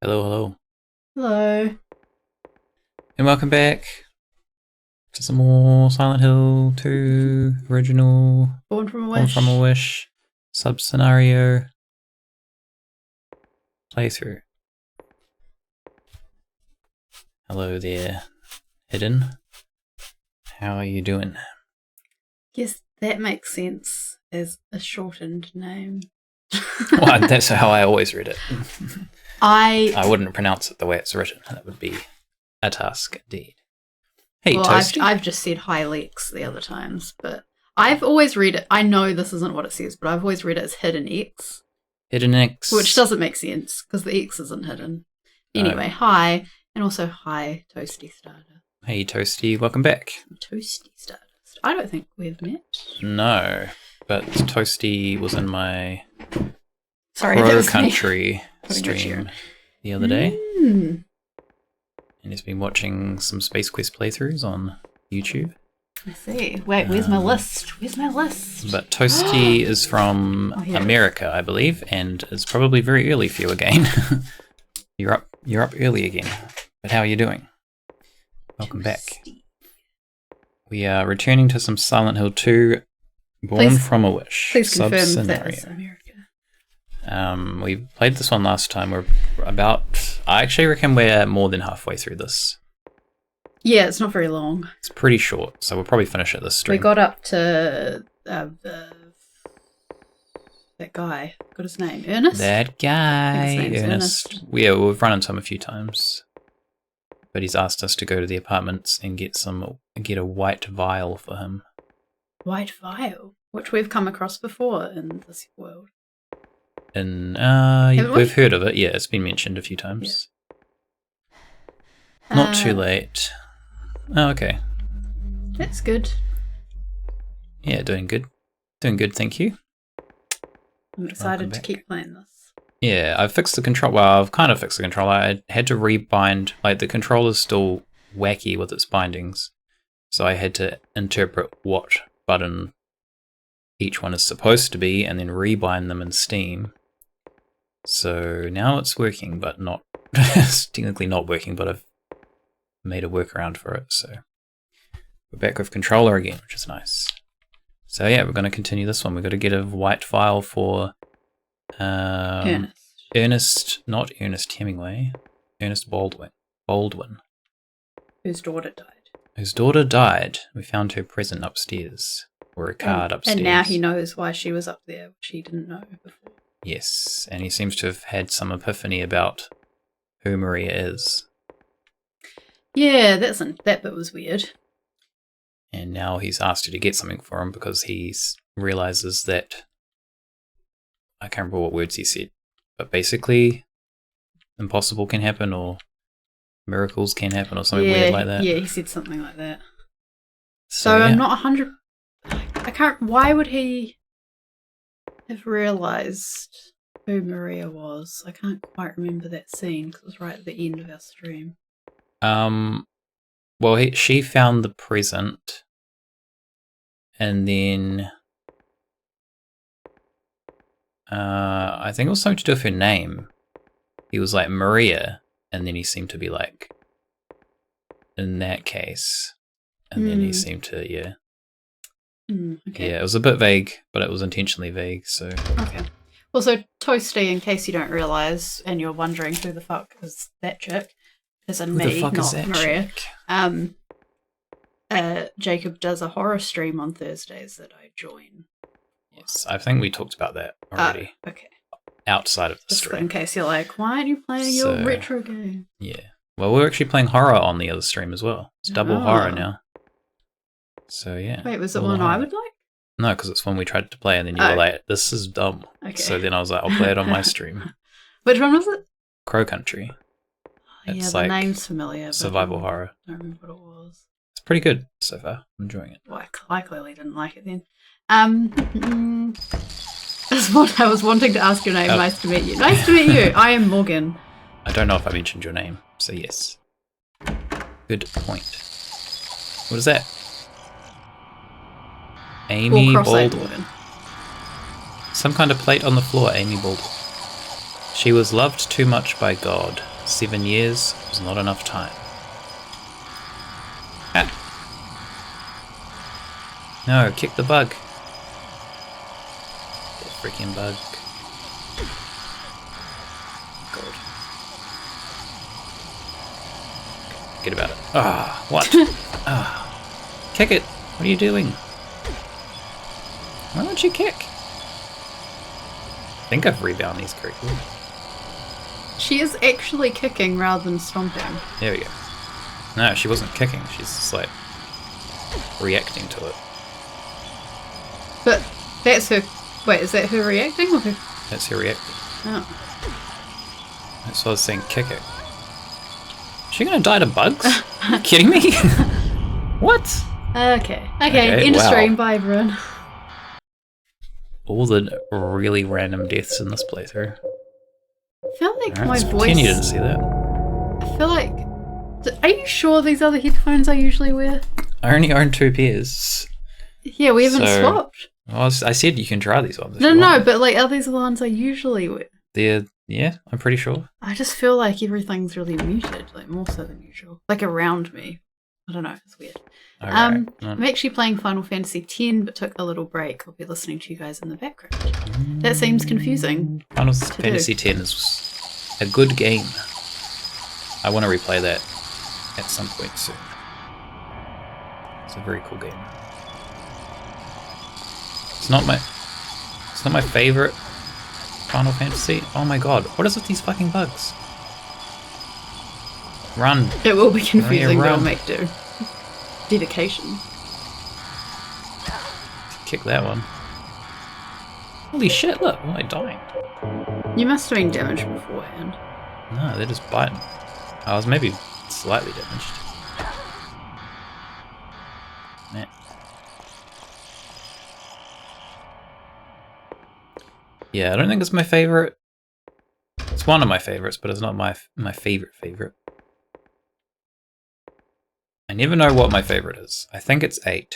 Hello, hello, Hello. and welcome back to some more Silent Hill 2 original Born from a Born Wish. from a Wish sub-scenario playthrough. Hello there, Hidden. How are you doing? Yes, that makes sense as a shortened name. Well, that's how I always read it. I wouldn't pronounce it the way it's written. That would be a task indeed. Hey, well, Toasty. I've just said Hi Lex the other times, but I've always read it. I know this isn't what it says, but I've always read it as Hidden X, Hidden X. which doesn't make sense because the X isn't hidden. Anyway, hi, and also hi, Toasty Stardust. Hey, Toasty, welcome back. Toasty Stardust. I don't think we've met. No, but Toasty was in my Sorry, Pro that was Country Putting a chair. stream the other day, Mm. and he's been watching some Space Quest playthroughs on YouTube. I see. Wait, where's my list? Where's my list? But Toasty is from here. America, I believe, and it's probably very early for you again. You're up early again. But how are you doing? Welcome back. We are returning to some Silent Hill 2 Born from a Wish Please confirm that sub-scenario. it's America. We played this one last time. I actually reckon we're more than halfway through this. Yeah, it's not very long. It's pretty short, so we'll probably finish it this stream. We got up to that guy. Got his name, Ernest. That guy, I think his name's Ernest. Yeah, we've run into him a few times, but he's asked us to go to the apartments and get a white vial for him. White vial, which we've come across before in this world. And Haven't we? we've heard of it. Yeah, it's been mentioned a few times. Yeah. Not too late. Oh, okay. That's good. Yeah, doing good. Doing good, thank you. I'm excited to back. keep playing this. Yeah, I've fixed the control. Well, I've kind of fixed the controller. I had to rebind. Like, the controller's still wacky with its bindings, so I had to interpret what button each one is supposed to be and then rebind them in Steam. So now it's working, but not. It's technically not working, but I've made a workaround for it. So we're back with controller again, which is nice. So yeah, we're going to continue this one. We've got to get a white file for Ernest, not Ernest Hemingway, Ernest Baldwin, Whose daughter died. whose daughter died. We found her present upstairs, or a card upstairs. And now he knows why she was up there, which he didn't know before. Yes, and he seems to have had some epiphany about who Maria is. Yeah, that bit was weird. And now he's asked her to get something for him because he realizes that, I can't remember what words he said, but basically impossible can happen or miracles can happen or something weird like that. Yeah, he said something like that. So I'm yeah. not 100. I can't. Why would he have realised who Maria was? I can't quite remember that scene because it was right at the end of our stream. Well, she found the present, and then I think it was something to do with her name. He was like Maria, and then he seemed to be like, in that case, and then he seemed to, yeah. Okay. Yeah, it was a bit vague, but it was intentionally vague, so. Okay. Well, so Toasty, in case you don't realise and you're wondering who the fuck is that chick, as in me, not Maria. Jacob does a horror stream on Thursdays that I join. Yes, I think we talked about that already. Okay. Outside of the Just stream. in case you're like, why aren't you playing your retro game? Yeah. Well, we're actually playing horror on the other stream as well. It's double horror now. So, yeah. Wait, was it all one horror. I would like? No, because it's one we tried to play, and then you were like, this is dumb. Okay. So then I was like, I'll play it on my stream. Which one was it? Crow Country. Yeah, It's the like name's familiar. But survival horror. I don't remember what it was. It's pretty good so far. I'm enjoying it. Well, I clearly didn't like it then. I was wanting to ask your name. Nice to meet you. Nice to meet you. I am Morgan. I don't know if I mentioned your name, so yes. Good point. What is that? Amy Baldwin. Some kind of plate on the floor, Amy Baldwin. She was loved too much by God. 7 years was not enough time. Ah. No, kick the bug. The freaking bug. God. Forget about it. Ah, what? Ah. Kick it. What are you doing? Why don't you kick? I think I've rebound these correctly. She is actually kicking rather than stomping. There we go. No, she wasn't kicking. She's just like reacting to it. But that's her. Wait, is that her reacting or her? That's her reacting. Oh. That's what I was saying. Kick it. Is she gonna die to bugs? Are you kidding me? What? Okay. End of stream. Bye, everyone. All the really random deaths in this playthrough. I feel like Right, my let's voice. pretend you didn't see that. I feel like. Are you sure these are the headphones I usually wear? I only own 2 pairs. Yeah, we haven't So- swapped. Well, I said you can try these ones. If No, you want. but like, are these the ones I usually wear? Yeah, I'm pretty sure. I just feel like everything's really muted, like more so than usual. Like around me. I don't know, it's weird. Alright. I'm actually playing Final Fantasy X, but took a little break. I'll be listening to you guys in the background. That seems confusing. Final Fantasy X is a good game. I want to replay that at some point soon. It's a very cool game. It's not my favorite Final Fantasy. Oh my god, what is with these fucking bugs? Run. It will be confusing, but I'll run. make do. Dedication. Kick that one. Holy shit, look, oh, I died. You must have been damaged beforehand. No, they're just biting. I was maybe slightly damaged. Man. Yeah, I don't think it's my favorite. It's one of my favorites, but it's not my favorite. I never know what my favorite is. I think it's 8.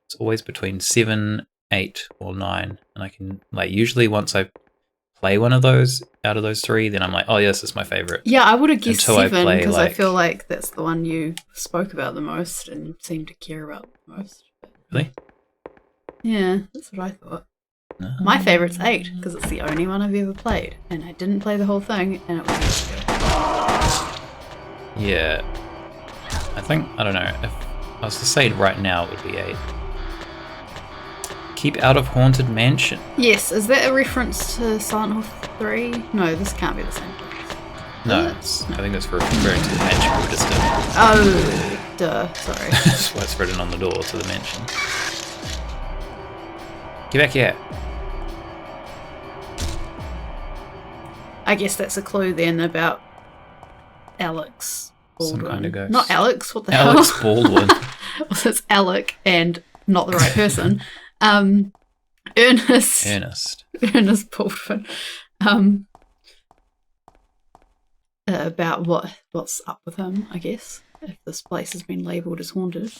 It's always between 7, 8, or 9, and I can like usually once I play one of those out of those 3, then I'm like, oh yes, it's my favorite. Yeah, I would have guessed Until I 7 play, because I like- feel like that's the one you spoke about the most and seem to care about the most. Really? Yeah, that's what I thought. No. My favourite's 8 because it's the only one I've ever played, and I didn't play the whole thing, and it was really good. Yeah. I think, I don't know, if I was to say it right now, it would be 8. Keep out of Haunted Mansion. Yes, is that a reference to Silent Hill 3? No, this can't be the same place. No, Is it? it's, I think it's referring to the mansion we were just in. Oh, duh, sorry. That's why it's written on the door to the mansion. Get back here. I guess that's a clue then about Alex Baldwin. Some kind of ghost. Not Alex, what the Alex hell? Baldwin. Well, it's Alec and not the right person. Ernest Baldwin. About what's up with him, I guess, if this place has been labelled as haunted.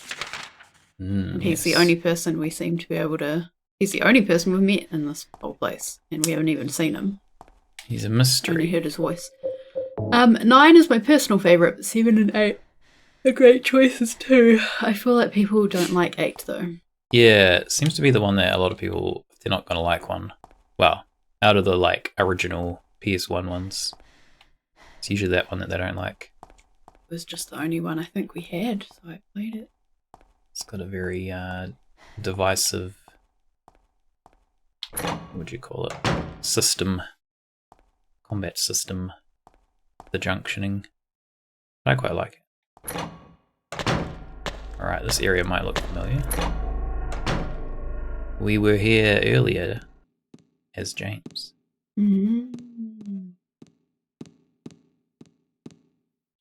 And he's the only person we seem to be able to... He's the only person we've met in this whole place, and we haven't even seen him. He's a Only mystery. heard his voice. 9 is my personal favourite, but 7 and 8 are great choices too. I feel like people don't like 8 though. Yeah, it seems to be the one that a lot of people, if they're not going to like one. Well, out of the like original PS1 ones, it's usually that one that they don't like. It was just the only one I think we had, so I played it. It's got a very divisive, what would you call it? Combat system. The junctioning. I quite like it. Alright, this area might look familiar. We were here earlier as James. Mm-hmm.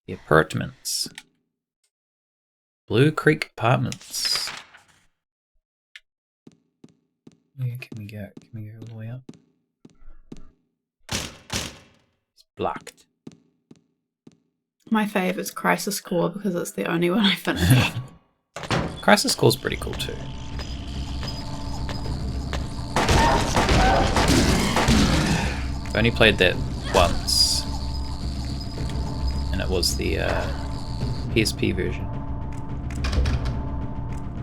The apartments. Blue Creek Apartments. Where can we go? Can we go all the way up? It's blocked. My favourite's Crisis Core because it's the only one I finished. Crisis Core's pretty cool too. I've only played that once. and it was the PSP version.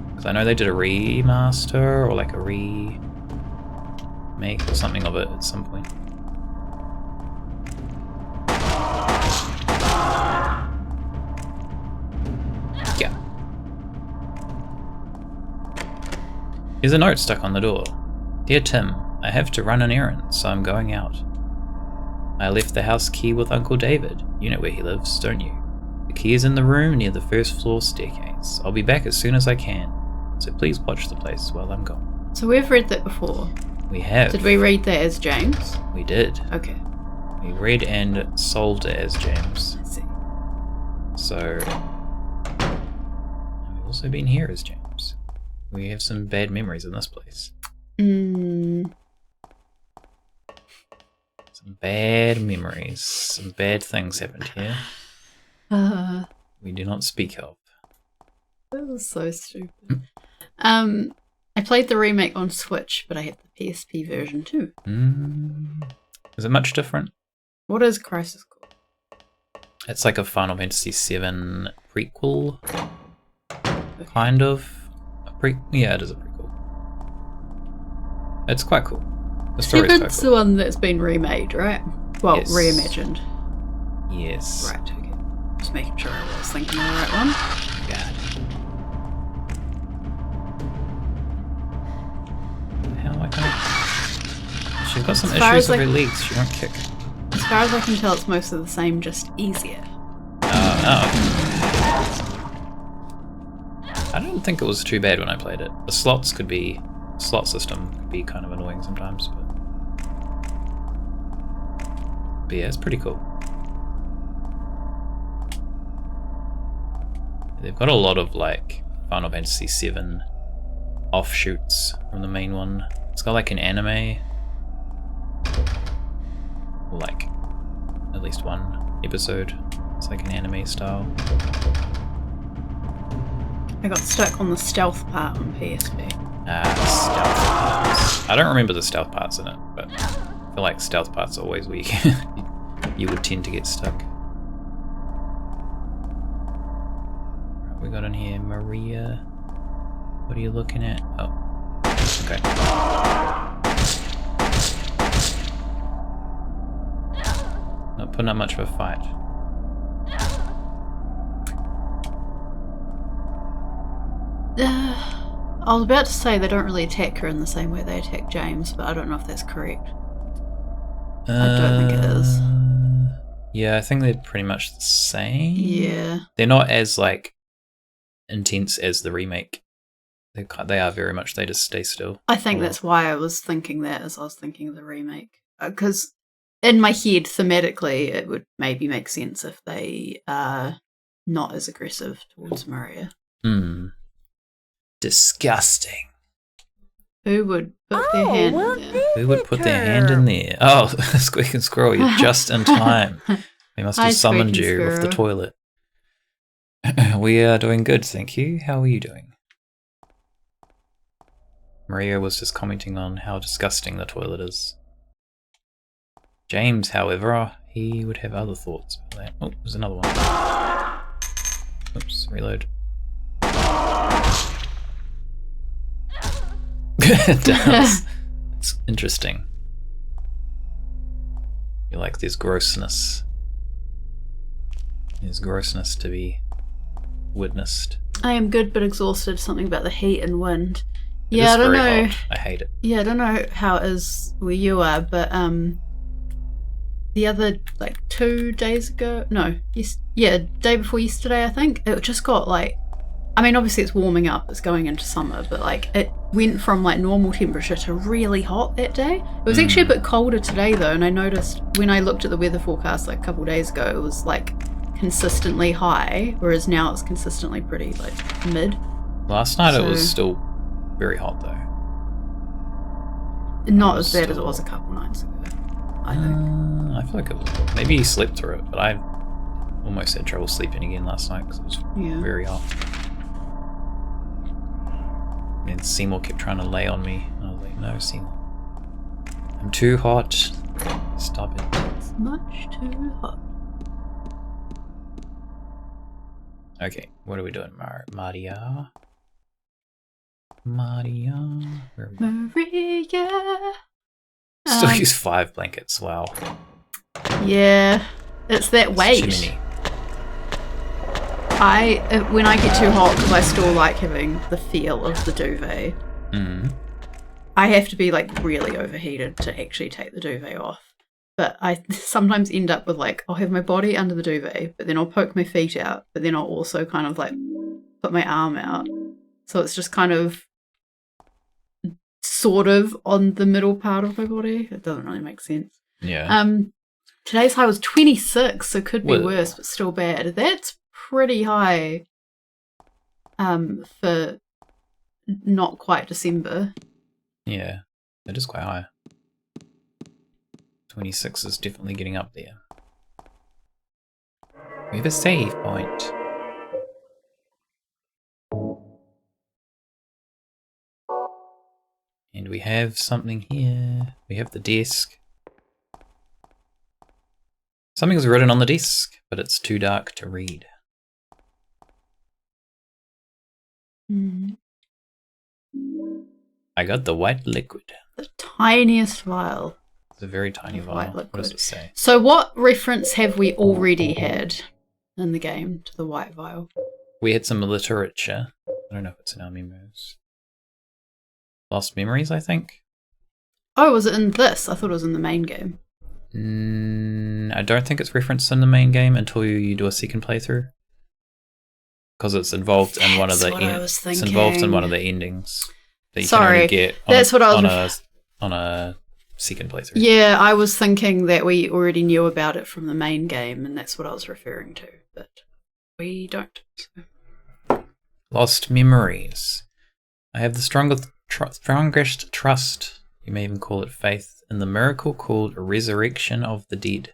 Because I know they did a remaster or like a remake or something of it at some point. Yeah. Here's a note stuck on the door. Dear Tim, I have to run an errand, so I'm going out. I left the house key with Uncle David. You know where he lives, don't you? The key is in the room near the first floor staircase. I'll be back as soon as I can, so please watch the place while I'm gone. So we've read that before. We have. Did we read that as James? We did. Okay. We read and solved it as James. I see. So, we've also been here as James. We have some bad memories in this place. Some bad memories. Some bad things happened here. We do not speak of. That was so stupid. I played the remake on Switch, but I have the PSP version too. Is it much different? What is Crisis Core? It's like a Final Fantasy VII prequel. Okay. Kind of. Yeah, it is a prequel. It's quite cool. The story's quite Seven's cool. the one that's been remade, right? Well, Yes. reimagined. Yes. Right, okay. Just making sure I was thinking of the right one. God. How am I gonna... She's got some As far issues as with her I- legs. She won't kick. As far as I can tell, it's mostly the same, just easier. I don't think it was too bad when I played it. The slot system could be kind of annoying sometimes, but yeah, it's pretty cool. They've got a lot of like Final Fantasy VII offshoots from the main one. It's got like an anime, like at least one episode. It's like an anime style. I got stuck on the stealth part on PSP. Stealth parts. I don't remember the stealth parts in it, but I feel like stealth parts are always weak. You would tend to get stuck. What we got in here? Maria. What are you looking at? Oh. Okay. Not putting up much of a fight. I was about to say they don't really attack her in the same way they attack James, but I don't know if that's correct. I don't think it is. Yeah, I think they're pretty much the same. Yeah. They're not as like intense as the remake. They are very much. They just stay still. I think that's why I was thinking that as I was thinking of the remake. Because in my head, thematically, it would maybe make sense if they are not as aggressive towards Maria. Disgusting. Who would put their hand in there? Who would put their hand in there? Oh, Squeak and Squirrel, you're just in time. We must have summoned you with the toilet. We are doing good, thank you. How are you doing? Maria was just commenting on how disgusting the toilet is. James, however, he would have other thoughts about that. Oh, there's another one. Oops, reload. It does. It's interesting. You like there's grossness. There's grossness to be witnessed. I am good but exhausted. Something about the heat and wind. It Yeah, is I don't very know. hot. I hate it. Yeah, I don't know how it is where you are, but the other 2 days ago, day before yesterday, I think it just got I mean, obviously it's warming up, it's going into summer, but it went from normal temperature to really hot that day. It was actually a bit colder today though, and I noticed when I looked at the weather forecast a couple days ago, it was consistently high, whereas now it's consistently pretty mid. Last night it was still very hot though. Not as bad as it was a couple nights ago, I think. I feel like it was, maybe he slept through it, but I almost had trouble sleeping again last night because it was very hot. And Seymour kept trying to lay on me. And I was like, no, Seymour. I'm too hot. Stop it. It's much too hot. Okay, what are we doing, Maria? Maria? Maria. Still use 5 blankets, wow. Yeah, it's that weight. Too many. When I get too hot, because I still like having the feel of the duvet, I have to be like really overheated to actually take the duvet off. But I sometimes end up with like, I'll have my body under the duvet, but then I'll poke my feet out, but then I'll also kind of like put my arm out. So it's just kind of sort of on the middle part of my body. It doesn't really make sense. Yeah. Today's high was 26, so could be worse, but still bad. That's pretty high for not quite December. Yeah, that is quite high. 26 is definitely getting up there. We have a save point. And we have something here. We have the desk. Something's written on the desk, but it's too dark to read. I got the white liquid. The tiniest vial. It's a very tiny vial. What does it say? So what reference have we already had in the game to the white vial? We had some literature. I don't know if it's in our memos. Lost Memories, I think. Oh, was it in this? I thought it was in the main game. I don't think it's referenced in the main game until you do a second playthrough. Because it's involved in one of the it's involved in one of the endings that you can only get on a second playthrough. Yeah, I was thinking that we already knew about it from the main game, and that's what I was referring to, but we don't. Lost Memories. I have the strongest trust, you may even call it faith, in the miracle called resurrection of the dead.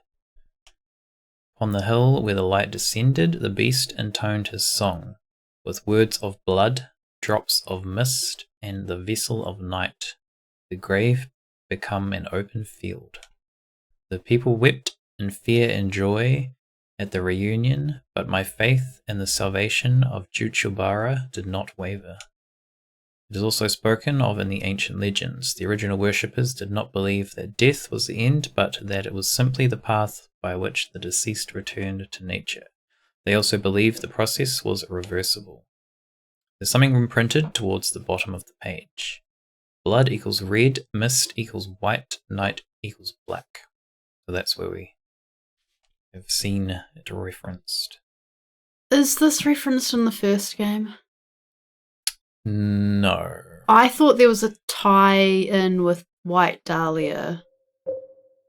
On the hill where the light descended, the beast intoned his song, with words of blood, drops of mist, and the vessel of night. The grave become an open field. The people wept in fear and joy at the reunion, but my faith in the salvation of Juchubara did not waver. It is also spoken of in the ancient legends. The original worshippers did not believe that death was the end, but that it was simply the path by which the deceased returned to nature. They also believed the process was reversible. There's something imprinted towards the bottom of the page. Blood equals red, mist equals white, night equals black. So that's where we have seen it referenced. Is this referenced in the first game? No. I thought there was a tie-in with White Dahlia.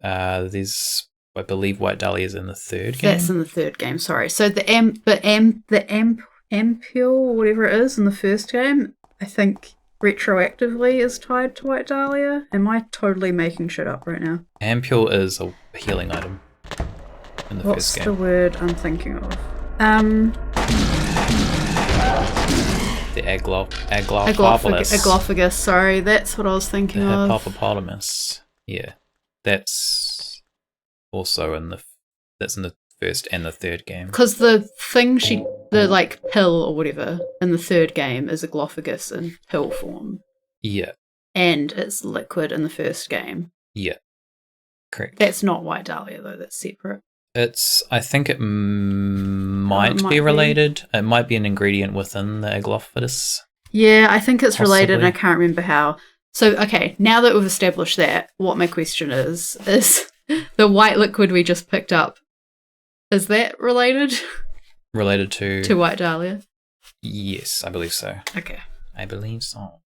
There's, I believe, White Dahlia is in the third game. That's in the third game. Sorry. So the ampule or whatever it is in the first game, I think retroactively is tied to White Dahlia. Am I totally making shit up right now? Ampule is a healing item in the first game. What's the word I'm thinking of? The Aglophagus, sorry, that's what I was thinking of. The hippopotamus. Yeah. That's also in the first and the third game. Because the thing the like pill or whatever in the third game is Aglophagus in pill form. Yeah. And it's liquid in the first game. Yeah. Correct. That's not White Dahlia though, that's separate. I think it might be related. It might be an ingredient within the Aglophagus. Yeah, I think it's related and I can't remember how. So, okay, now that we've established that, what my question is the white liquid we just picked up, is that related? Related to? To White Dahlia? Yes, I believe so. Okay. I believe so.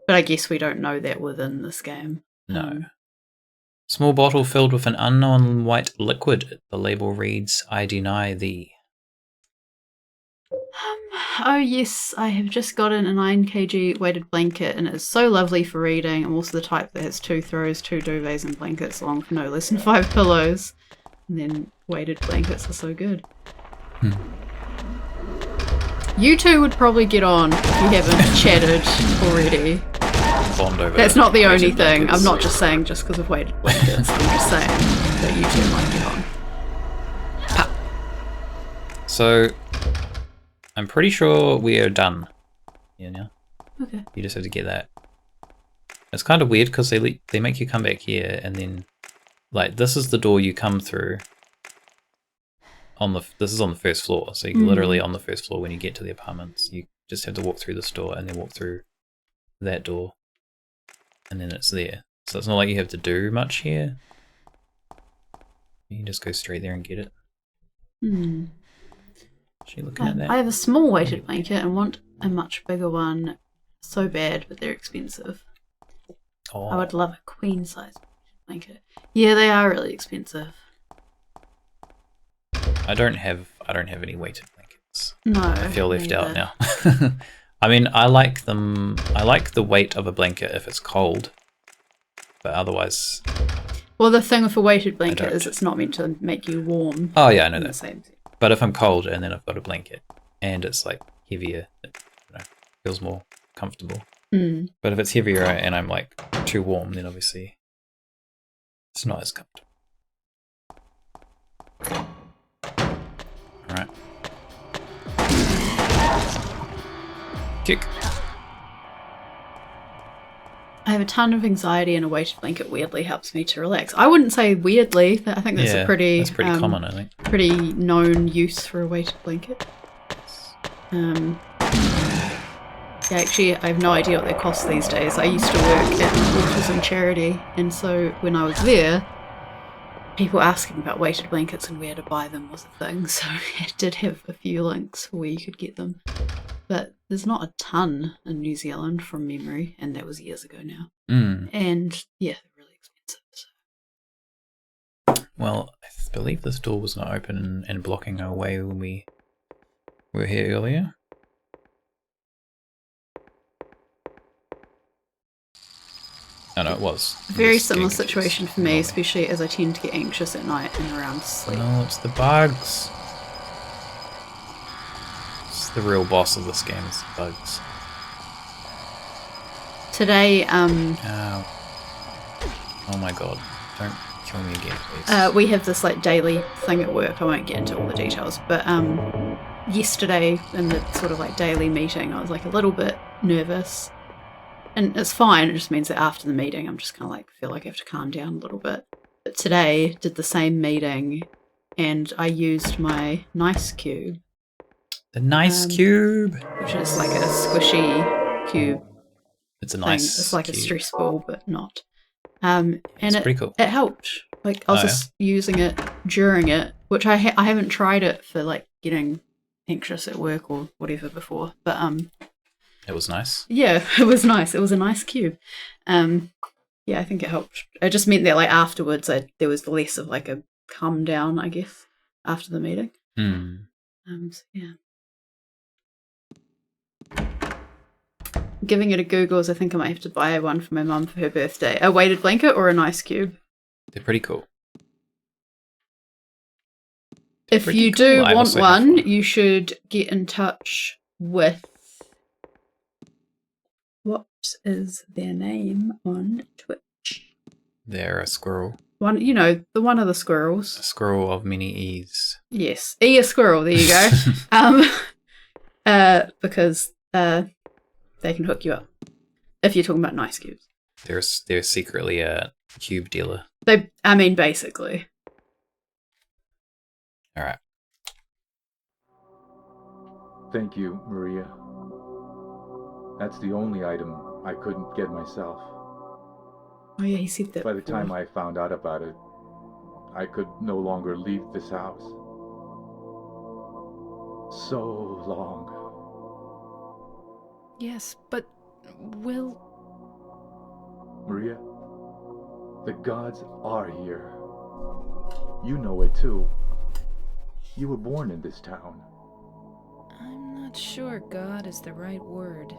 But I guess we don't know that within this game. No. Small bottle filled with an unknown white liquid. The label reads, I deny thee. Oh yes, I have just gotten a 9 kg weighted blanket and it is so lovely for reading. I'm also the type that has 2 throws, 2 duvets and blankets along with no less than 5 pillows. And then weighted blankets are so good. You two would probably get on if you haven't chatted already. Bond over. That's not the only thing. I'm not just saying just because of weighted blankets. I'm just saying that you two might get on. So, I'm pretty sure we are done. Yeah, now. Okay. You just have to get that. It's kind of weird because they make you come back here and then, like, this is the door you come through. This is on the first floor, so you're literally on the first floor when you get to the apartments. You just have to walk through this door and then walk through that door, and then it's there. So it's not like you have to do much here. You can just go straight there and get it. Is she looking at that? I have a small weighted blanket and want a much bigger one so bad, but they're expensive. Oh. I would love a queen size blanket. Yeah, they are really expensive. I don't have any weighted blankets. No. I feel left out now. I mean, I like them. I like the weight of a blanket if it's cold, but otherwise. Well, the thing with a weighted blanket is it's not meant to make you warm. Oh yeah, I know that. Same thing. But if I'm cold and then I've got a blanket and it's like heavier, it feels more comfortable. But if it's heavier and I'm like too warm, then obviously it's not as comfortable. Alright. Kick. I have a ton of anxiety and a weighted blanket weirdly helps me to relax. I wouldn't say weirdly. I think that's that's pretty common, I think. Pretty known use for a weighted blanket. Yeah, actually, I have no idea what they cost these days. I used to work at autism charity, and so when I was there, people asking about weighted blankets and where to buy them was a thing. So I did have a few links for where you could get them. But there's not a ton in New Zealand from memory, and that was years ago now. And yeah, they're really expensive. So. Well, I believe this door was not open and blocking our way when we were here earlier. Oh no, it was. Very similar situation for me, especially as I tend to get anxious at night and around sleep. No, it's the bugs. It's the real boss of this game, is the bugs. Today, Ow. Oh my god. Don't kill me again, please. we have this like daily thing at work. I won't get into all the details, but yesterday in the sort of like daily meeting, I was like a little bit nervous. And it's fine, it just means that after the meeting I'm just kind of like feel like I have to calm down a little bit. But today, did the same meeting and I used my nice cube. The nice cube? Which is like a squishy cube. It's a nice It's like cube. a stress ball, but not. And it's pretty cool. It helped. Like I was just using it during it, which I haven't tried it for like getting anxious at work or whatever before. But it was nice. Yeah, it was nice. It was a nice cube. Yeah, I think it helped. It just meant that like afterwards, there was less of like a calm down, I guess, after the meeting. So, yeah. Giving it a Google is I think I might have to buy one for my mum for her birthday. A weighted blanket or a nice cube? They're pretty cool. If you do want one, you should get in touch with... What is their name on Twitch? They're a squirrel. One, you know, the one of the squirrels. A squirrel of many E's. Yes, a squirrel. There you go. Because they can hook you up if you're talking about nice cubes. They're secretly a cube dealer. Basically. All right. Thank you, Maria. That's the only item I couldn't get myself. Oh yeah, he said that. By the time I found out about it, I could no longer leave this house. So long. Yes, but Will... Maria, the gods are here. You know it too. You were born in this town. I'm not sure God is the right word.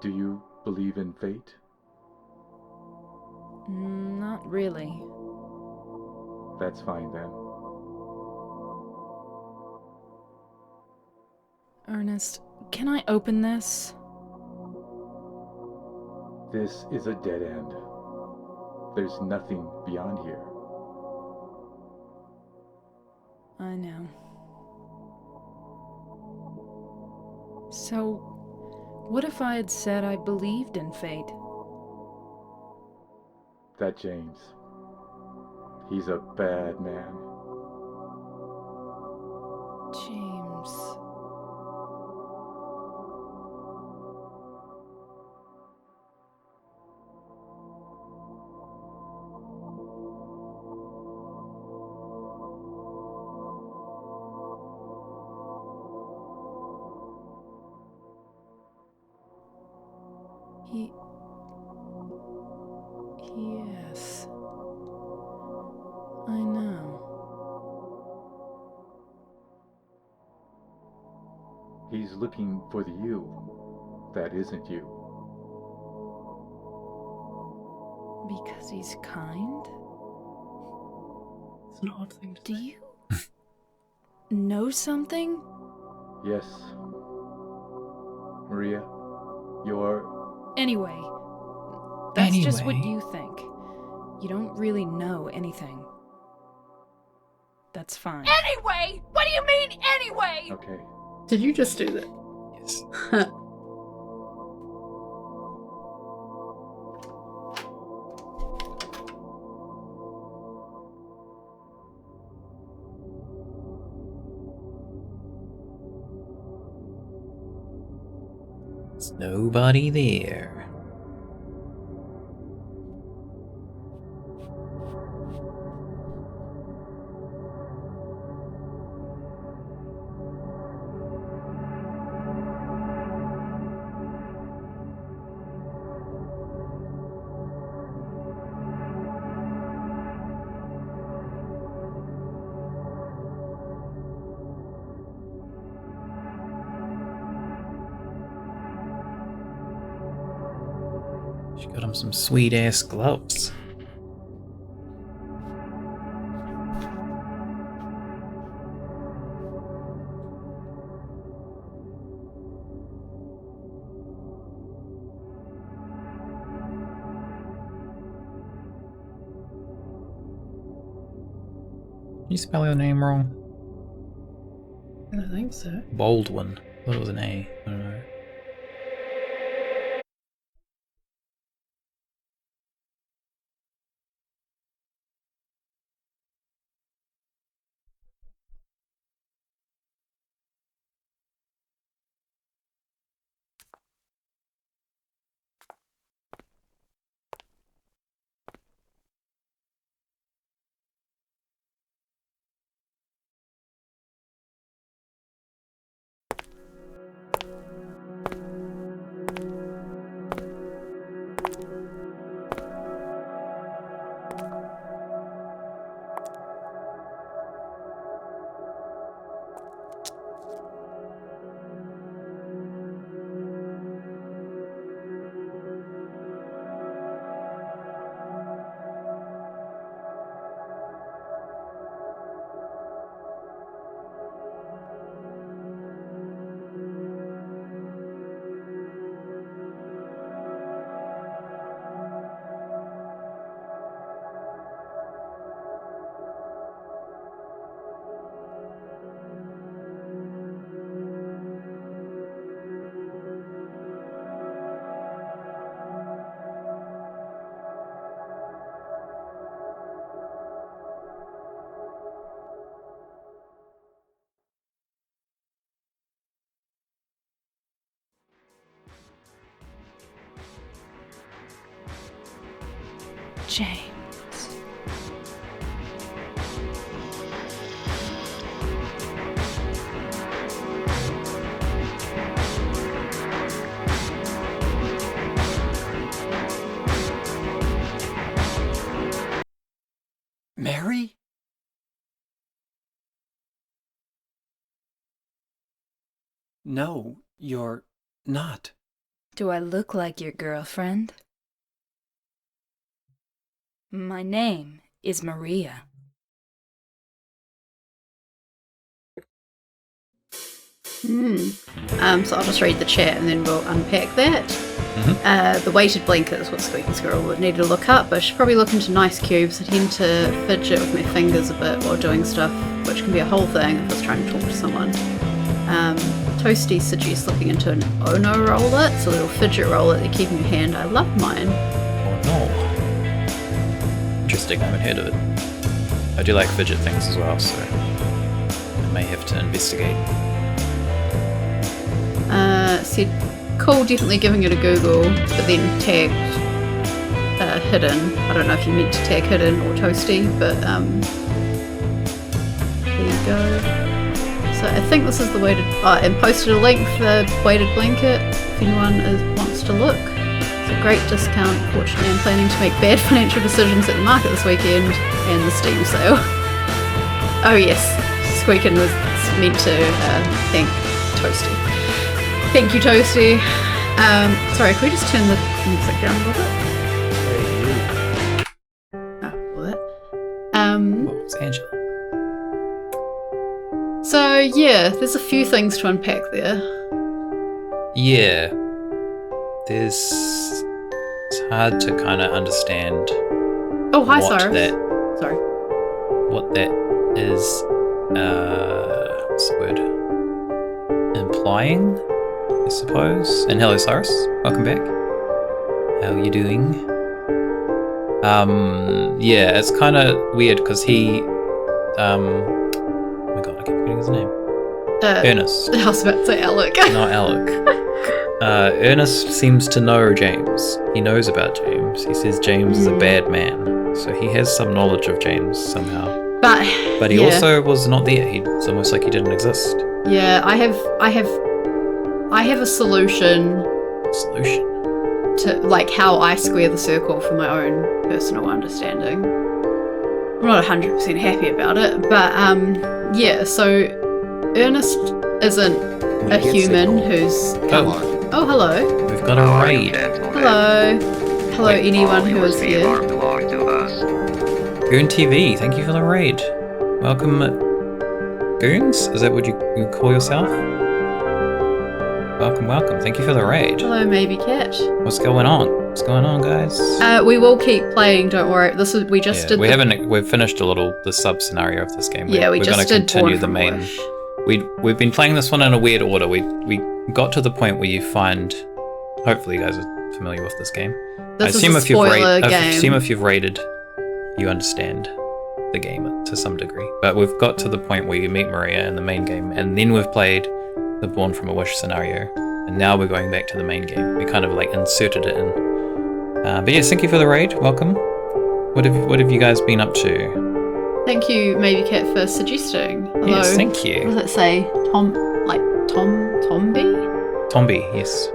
Do you believe in fate? Not really. That's fine then. Ernest, Can I open this? This is a dead end. There's nothing beyond here. I know. So, what if I had said I believed in fate? That James. He's a bad man. James. Yes. I know. He's looking for the you that isn't you. Because he's kind? It's an odd thing to Do say. you know something? Yes. Maria, you're... Anyway, that's just what Anyway. you think. You don't really know anything. That's fine. Anyway! What do you mean, anyway? Okay. Did you just do that? Yes. There's nobody there. She got him some sweet ass gloves. You spell your name wrong? I don't think so. Baldwin. I thought it was an A. I don't know. James. Mary? No, you're not. Do I look like your girlfriend? My name is Maria. So I'll just read the chat and then we'll unpack that. The weighted blanket is what Squeaky Squirrel would need to look up. I should probably look into nice cubes. I tend to fidget with my fingers a bit while doing stuff, which can be a whole thing if I was trying to talk to someone. Toasty suggests looking into an Ono roller. It's a little fidget roller that you keep in your hand. I love mine. Oh no. Interesting, I haven't heard of it. I do like fidget things as well, so I may have to investigate. Said, cool, definitely giving it a Google, but then tagged hidden. I don't know if you meant to tag hidden or toasty, but there you go. So I think this is the weighted, and posted a link for weighted blanket if anyone wants to look. It's a great discount. Fortunately, I'm planning to make bad financial decisions at the market this weekend and the Steam sale. Oh yes, Squeakin was meant to thank Toasty. Thank you, Toasty. Sorry, can we just turn the music down a little bit? Oh, all that. What was Angela? So yeah, there's a few things to unpack there. Yeah. It's hard to kind of understand. Oh, hi, what Cyrus. Sorry. What that is, what's the word? Implying, I suppose. And hello, Cyrus. Welcome back. How are you doing? Yeah, it's kind of weird because he, oh my god, I keep forgetting his name. Ernest. I was about to say Alec. Not Alec. Ernest seems to know James. He knows about James. He says James is a bad man. So he has some knowledge of James somehow. But he also was not there. It's almost like he didn't exist. Yeah, I have a solution to like how I square the circle for my own personal understanding. I'm not 100% happy about it, but yeah, so Ernest isn't a human who's come on. Oh, hello. We've got a raid. Hello, anyone who is here. Goon TV, thank you for the raid. Welcome, Goons? Is that what you call yourself? Welcome. Thank you for the raid. Hello, Maybe Cat. What's going on? What's going on, guys? We will keep playing. Don't worry. We've finished the sub scenario of this game. We're going to continue the main. We've been playing this one in a weird order. We got to the point where you find. Hopefully, you guys are familiar with this game. I assume if you've raided, you understand the game to some degree. But we've got to the point where you meet Maria in the main game, and then we've played the Born from a Wish scenario, and now we're going back to the main game. We kind of like inserted it in. But yes, thank you for the raid. Welcome. What have you guys been up to? Thank you, Maybe Cat, for suggesting. Hello. Yes, thank you. What does it say? Tomby? Tomby, yes.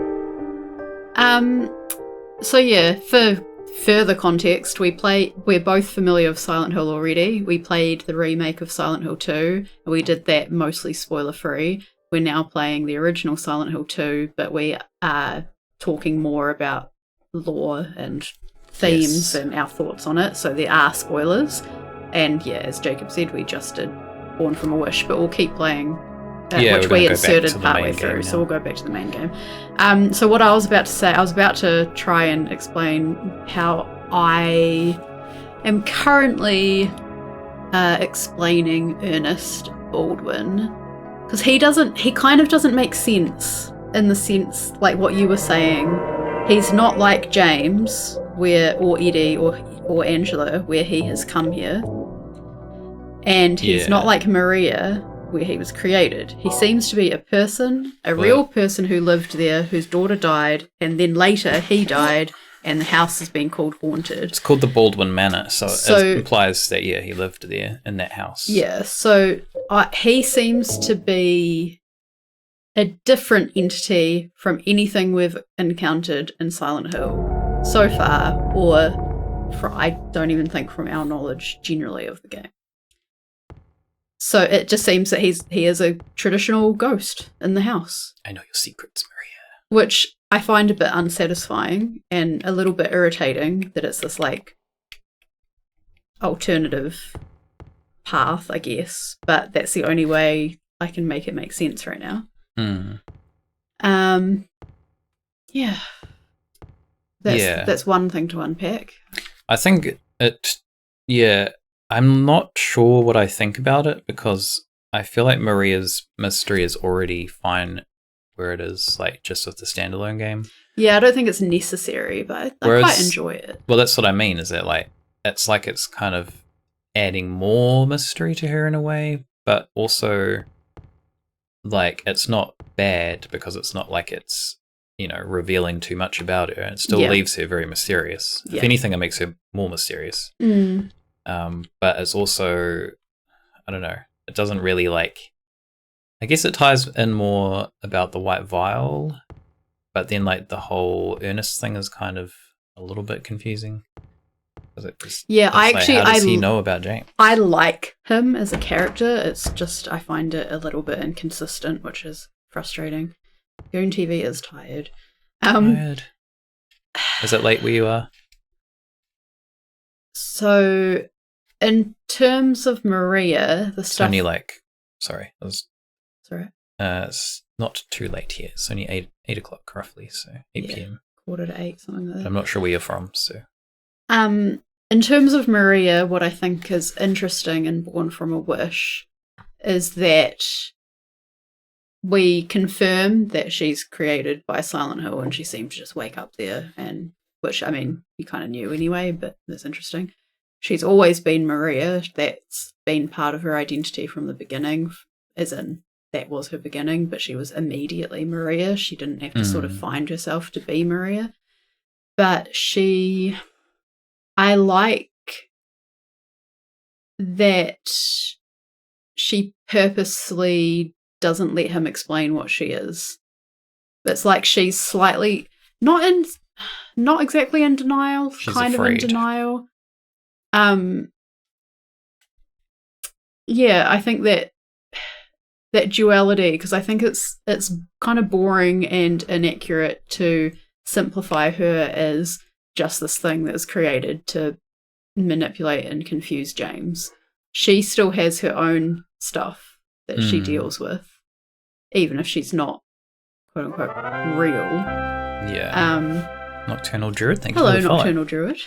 So yeah, for further context, we're both familiar with Silent Hill already. We played the remake of Silent Hill 2, and we did that mostly spoiler-free. We're now playing the original Silent Hill 2, but we are talking more about lore and themes and our thoughts on it, so there are spoilers. And yeah, as Jacob said, we just did Born from a Wish, but we'll keep playing, which we inserted partway through, so we'll go back to the main game. So what I was about to say, I was about to try and explain how I am currently explaining Ernest Baldwin, because he kind of doesn't make sense in the sense, like what you were saying. He's not like James, or Eddie, or Angela, where he has come here. And he's not like Maria, where he was created. He seems to be a person, real person who lived there, whose daughter died, and then later he died, and the house has been called haunted. It's called the Baldwin Manor, so it implies that, he lived there in that house. Yeah, so he seems to be a different entity from anything we've encountered in Silent Hill so far, or I don't even think from our knowledge generally of the game. So it just seems that he is a traditional ghost in the house. I know your secrets, Maria. Which I find a bit unsatisfying and a little bit irritating that it's this like alternative path, I guess. But that's the only way I can make it make sense right now. Hmm. Yeah. Yeah. That's one thing to unpack. I think I'm not sure what I think about it because I feel like Maria's mystery is already fine where it is, like just with the standalone game. Yeah, I don't think it's necessary, but I quite enjoy it. Well, that's what I mean, is that it's kind of adding more mystery to her in a way, but also like it's not bad because it's not like it's, revealing too much about her. It still leaves her very mysterious. If anything, it makes her more mysterious. But it's also, I don't know, it doesn't really I guess it ties in more about the white vial, but then the whole Ernest thing is kind of a little bit confusing. How does he know about James? I like him as a character. It's just I find it a little bit inconsistent, which is frustrating. Goon TV is tired. Tired. Is it late where you are? So, in terms of Maria, the stuff. It's only sorry, Sorry. It's not too late here. It's only 8 o'clock roughly, so 8 p.m. 7:45, something like that. I'm not sure where you're from, so. In terms of Maria, what I think is interesting in Born from a Wish is that we confirm that she's created by Silent Hill and she seemed to just wake up there, and which, I mean, you kind of knew anyway, but that's interesting. She's always been Maria. That's been part of her identity from the beginning, as in that was her beginning, but she was immediately Maria. She didn't have to sort of find herself to be Maria. But I like that she purposely doesn't let him explain what she is. It's like she's slightly not exactly in denial, she's kind afraid. of in denial. Yeah, I think that duality, because I think it's kind of boring and inaccurate to simplify her as just this thing that was created to manipulate and confuse James. She still has her own stuff that she deals with, even if she's not quote unquote real. Yeah. Nocturnal Druid, thank you hello, for the follow. Nocturnal Druid.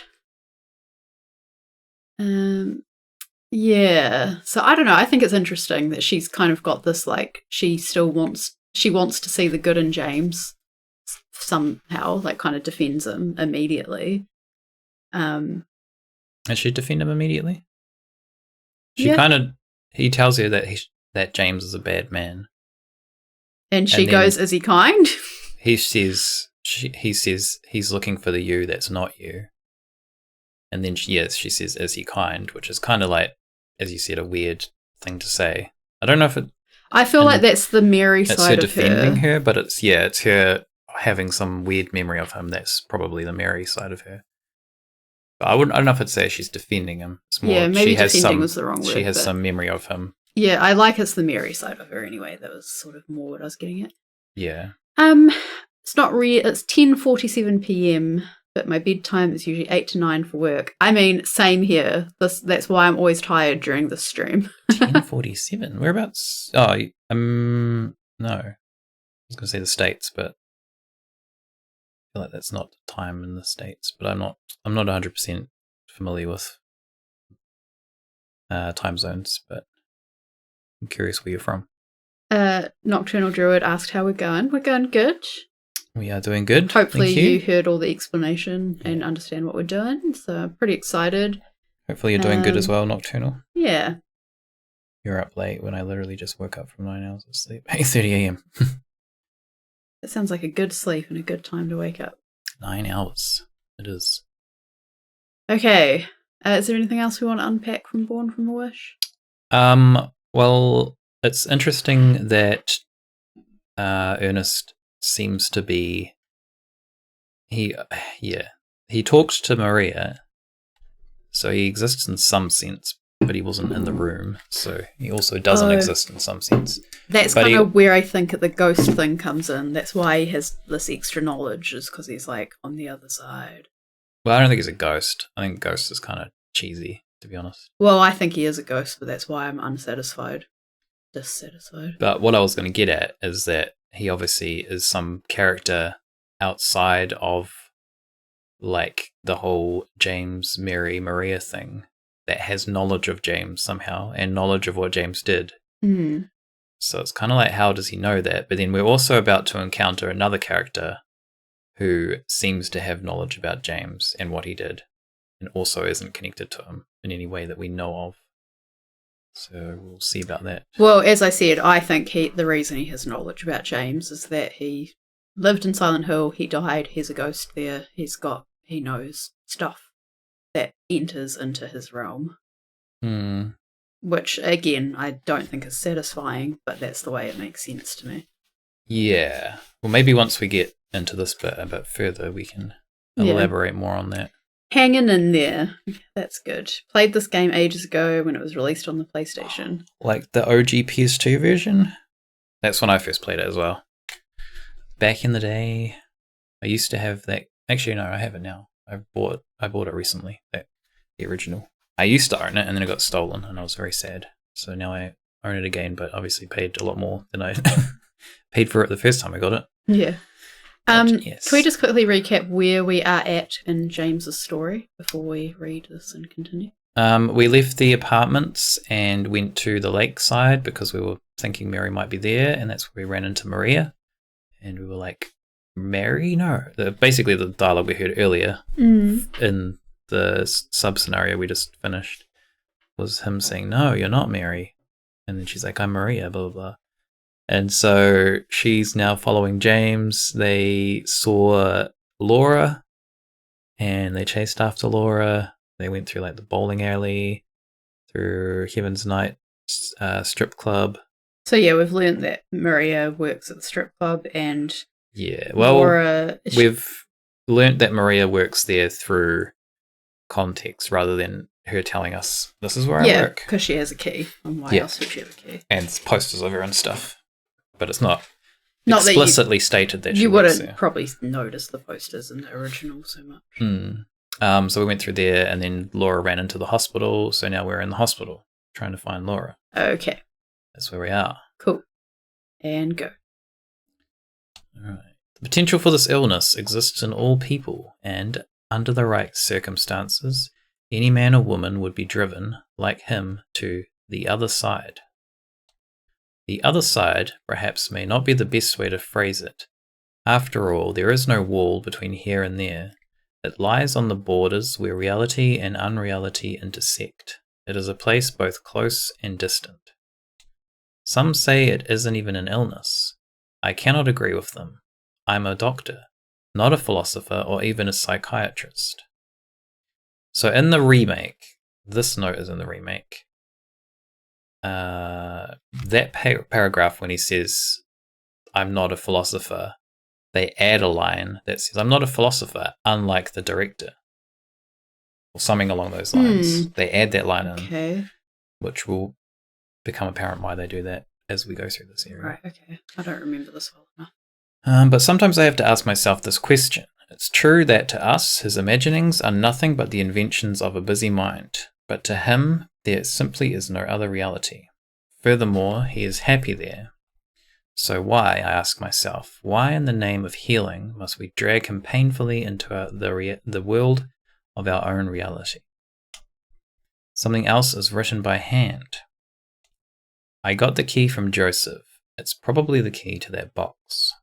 Yeah. So I don't know. I think it's interesting that she's kind of got this she wants to see the good in James somehow, kind of defends him immediately. And she defend him immediately? He tells her that James is a bad man. And she goes, "Is he kind?" He says he's looking for the you that's not you. And then she says, "Is he kind?" Which is kind of as you said, a weird thing to say. I don't know if it. I feel like that's the Mary side of her. It's her defending her, but it's her having some weird memory of him. That's probably the Mary side of her. But I don't know if I'd say she's defending him. It's more maybe defending was the wrong word. She has some memory of him. Yeah, I like it's the Mary side of her anyway. That was sort of more what I was getting at. Yeah. It's not It's 10:47 p.m. But my bedtime is usually 8 to 9 for work. I mean, same here. That's why I'm always tired during this stream. 10:47. Whereabouts? Oh, no. I was going to say the States, but I feel like that's not the time in the States. But I'm not 100% familiar with time zones. But I'm curious where you're from. Nocturnal Druid asked how we're going. We're going good. We are doing good. Hopefully you heard all the explanation and understand what we're doing. So I'm pretty excited. Hopefully you're doing good as well, Nocturnal. Yeah. You're up late when I literally just woke up from 9 hours of sleep. 8:30 a.m. That sounds like a good sleep and a good time to wake up. 9 hours. It is. Okay. Is there anything else we want to unpack from Born from a Wish? Well, it's interesting that Ernest seems to be he talked to Maria, so he exists in some sense, but he wasn't in the room, so he also doesn't exist in some sense. That's kind of where I think the ghost thing comes in. That's why he has this extra knowledge, is because he's on the other side. Well, I don't think he's a ghost. I think ghost is kind of cheesy, to be honest. Well, I think he is a ghost, but that's why I'm dissatisfied. But what I was going to get at is that he obviously is some character outside of like the whole James, Mary, Maria thing that has knowledge of James somehow and knowledge of what James did. Mm. So it's kind of like, how does he know that? But then we're also about to encounter another character who seems to have knowledge about James and what he did, and also isn't connected to him in any way that we know of. So we'll see about that. Well, as I said, I think the reason he has knowledge about James is that he lived in Silent Hill, he died, he's a ghost there, he knows stuff that enters into his realm. Hmm. Which, again, I don't think is satisfying, but that's the way it makes sense to me. Yeah. Well, maybe once we get into this bit a bit further, we can elaborate more on that. Hanging in there. That's good. Played this game ages ago when it was released on the PlayStation. Like the OG PS2 version? That's when I first played it as well. Back in the day, I used to have that. Actually, no, I have it now. I bought it recently, the original. I used to own it, and then it got stolen, and I was very sad. So now I own it again, but obviously paid a lot more than I paid for it the first time I got it. Yeah. Yes. Can we just quickly recap where we are at in James's story before we read this and continue? We left the apartments and went to the lakeside because we were thinking Mary might be there, and that's where we ran into Maria. And we were like, Mary? No. Basically, the dialogue we heard earlier in the sub-scenario we just finished was him saying, no, you're not Mary. And then she's like, I'm Maria, blah, blah, blah. And so she's now following James. They saw Laura, and they chased after Laura. They went through like the bowling alley, through Heaven's Night strip club. So yeah, we've learned that Maria works at the strip club, and Laura, we've learnt that Maria works there through context rather than her telling us this is where I work. Yeah, because she has a key. And why else would she have a key? And it's posters of her and stuff. But it's not explicitly stated that she you works wouldn't there. Probably notice the posters in the original so much. So we went through there, and then Laura ran into the hospital. So now we're in the hospital trying to find Laura. Okay. That's where we are. Cool. And go. All right. The potential for this illness exists in all people, and under the right circumstances, any man or woman would be driven, like him, to the other side. The other side, perhaps, may not be the best way to phrase it. After all, there is no wall between here and there. It lies on the borders where reality and unreality intersect. It is a place both close and distant. Some say it isn't even an illness. I cannot agree with them. I'm a doctor, not a philosopher or even a psychiatrist. So in the remake, this note is in the remake, that paragraph when he says, I'm not a philosopher, they add a line that says, I'm not a philosopher, unlike the director. Or something along those lines. They add that line in, which will become apparent why they do that as we go through this area. Right, okay. I don't remember this well enough. But sometimes I have to ask myself this question. It's true that to us, his imaginings are nothing but the inventions of a busy mind. But to him, there simply is no other reality. Furthermore, he is happy there. So why, I ask myself, why in the name of healing must we drag him painfully into the world of our own reality? Something else is written by hand. I got the key from Joseph. It's probably the key to that box.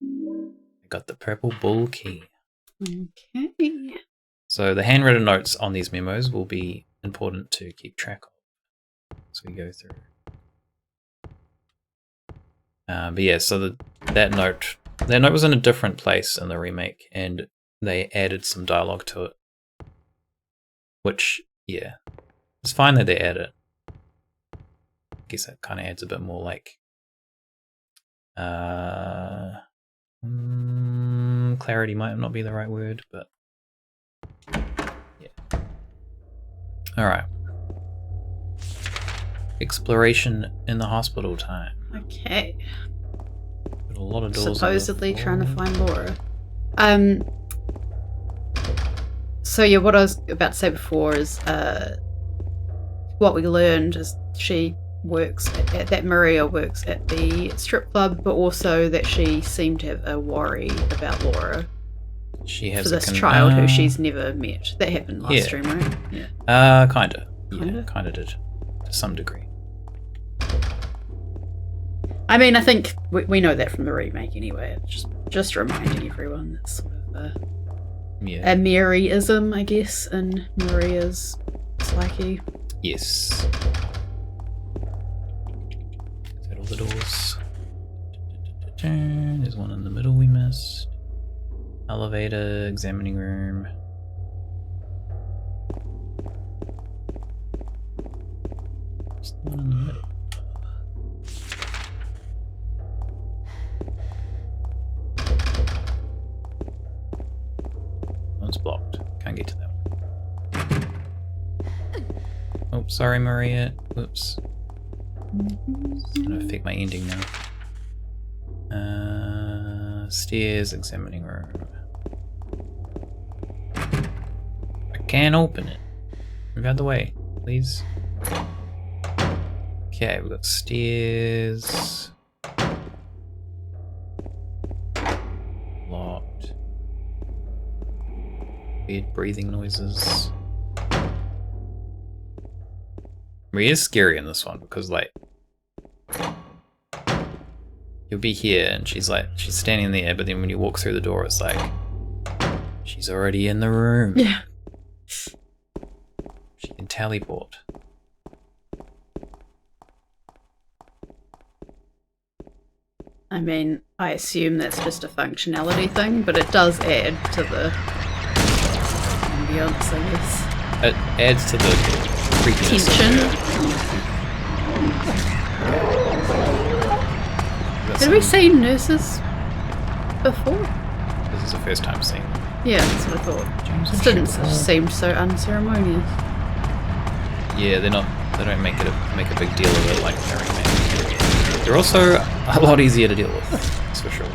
I got the purple bull key. Okay. So the handwritten notes on these memos will be important to keep track of as we go through. But yeah, so that note was in a different place in the remake, and they added some dialogue to it. Which, yeah, it's fine that they add it. I guess that kind of adds a bit more like clarity might not be the right word, but yeah. Alright. Exploration in the hospital time. Okay. Got a lot of doors. Supposedly trying to find Laura. So yeah, what I was about to say before is what we learned is she works that Maria works at the strip club, but also that she seemed to have a worry about Laura She has for this child who she's never met. That happened last stream, right? Yeah. Kinda. Yeah, kinda did. To some degree. I mean, I think we know that from the remake anyway. Just reminding everyone that's sort of a Mary-ism, I guess, in Maria's psyche. Yes. Is that all the doors? There's one in the middle we missed. Elevator, examining room. There's the one in the middle. One's blocked. Can't get to that one. Oh, sorry, Maria. Whoops. It's gonna affect my ending now. Stairs, examining room. I can't open it. Move out the way, please. Okay, we've got stairs. Locked. Weird breathing noises. Maria's scary in this one because, like, you'll be here and she's standing there, but then when you walk through the door, it's like she's already in the room. Yeah. She can teleport. I mean, I assume that's just a functionality thing, but it does add to the ambience, I guess. It adds to the creepiness. Tension. Have we seen nurses before? This is the first time seeing them. Yeah, that's what I thought. It didn't seem so unceremonious. Yeah, they don't make a big deal of it like the remake. They're also a lot easier to deal with, that's for sure.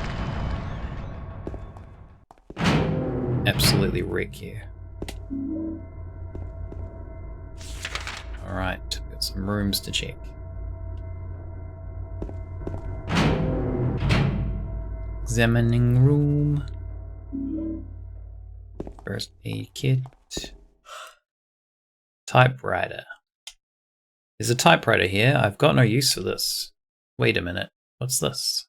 Absolutely wreck here. Alright, got some rooms to check. Examining room. First aid kit. Typewriter. There's a typewriter here. I've got no use for this. Wait a minute. What's this?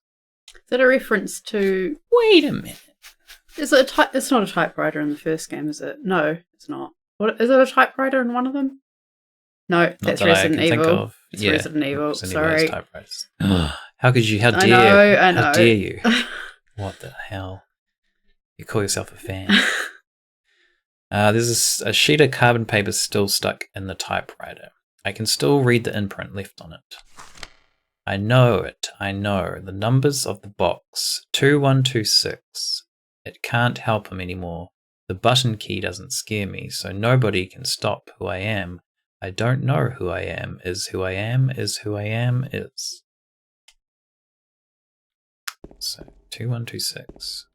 Is that a reference to... Wait a minute. Is it it's not a typewriter in the first game, is it? No, it's not. What is it, a typewriter in one of them? No, that's Resident Evil. It's Resident Evil, sorry. How could you? How dare you? I know. How dare you? What the hell? You call yourself a fan? There's a sheet of carbon paper still stuck in the typewriter. I can still read the imprint left on it. I know it. I know. The numbers of the box. 2126. It can't help him anymore. The button key doesn't scare me, so nobody can stop who I am. I don't know who I am. Is who I am. Is who I am. Is. So, 2126.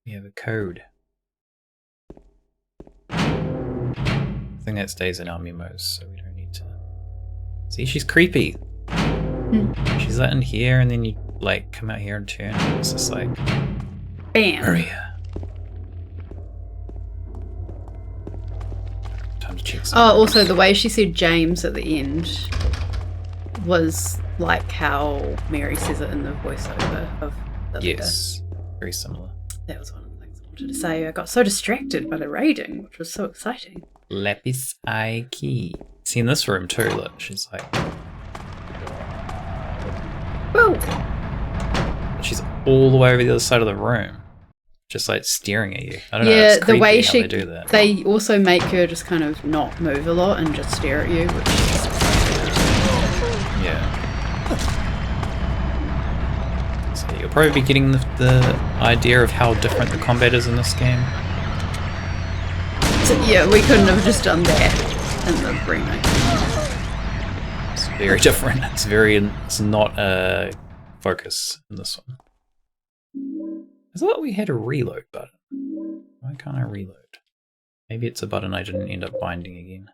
We have a code. I think that stays in our memos, so we don't need to... See, she's creepy. She's like in here, and then you like come out here and turn, and it's just like... Bam! Maria. Time to check something. Oh, also the way she said James at the end was like how Mary says it in the voiceover of the Yes, very similar. That was one of the things I wanted to say. I got so distracted by the raiding, which was so exciting. Lapis eye key. See, in this room too, look, she's like... Whoa! She's all the way over the other side of the room. Just like staring at you. I don't know, Yeah, it's creepy the way how she... they do that. They also make her just kind of not move a lot and just stare at you, which is... Yeah. So you'll probably be getting the idea of how different the combat is in this game. So, yeah, we couldn't have just done that in the remake. It's very different. It's not a focus in this one. I thought we had a reload button. Why can't I reload? Maybe it's a button I didn't end up binding again.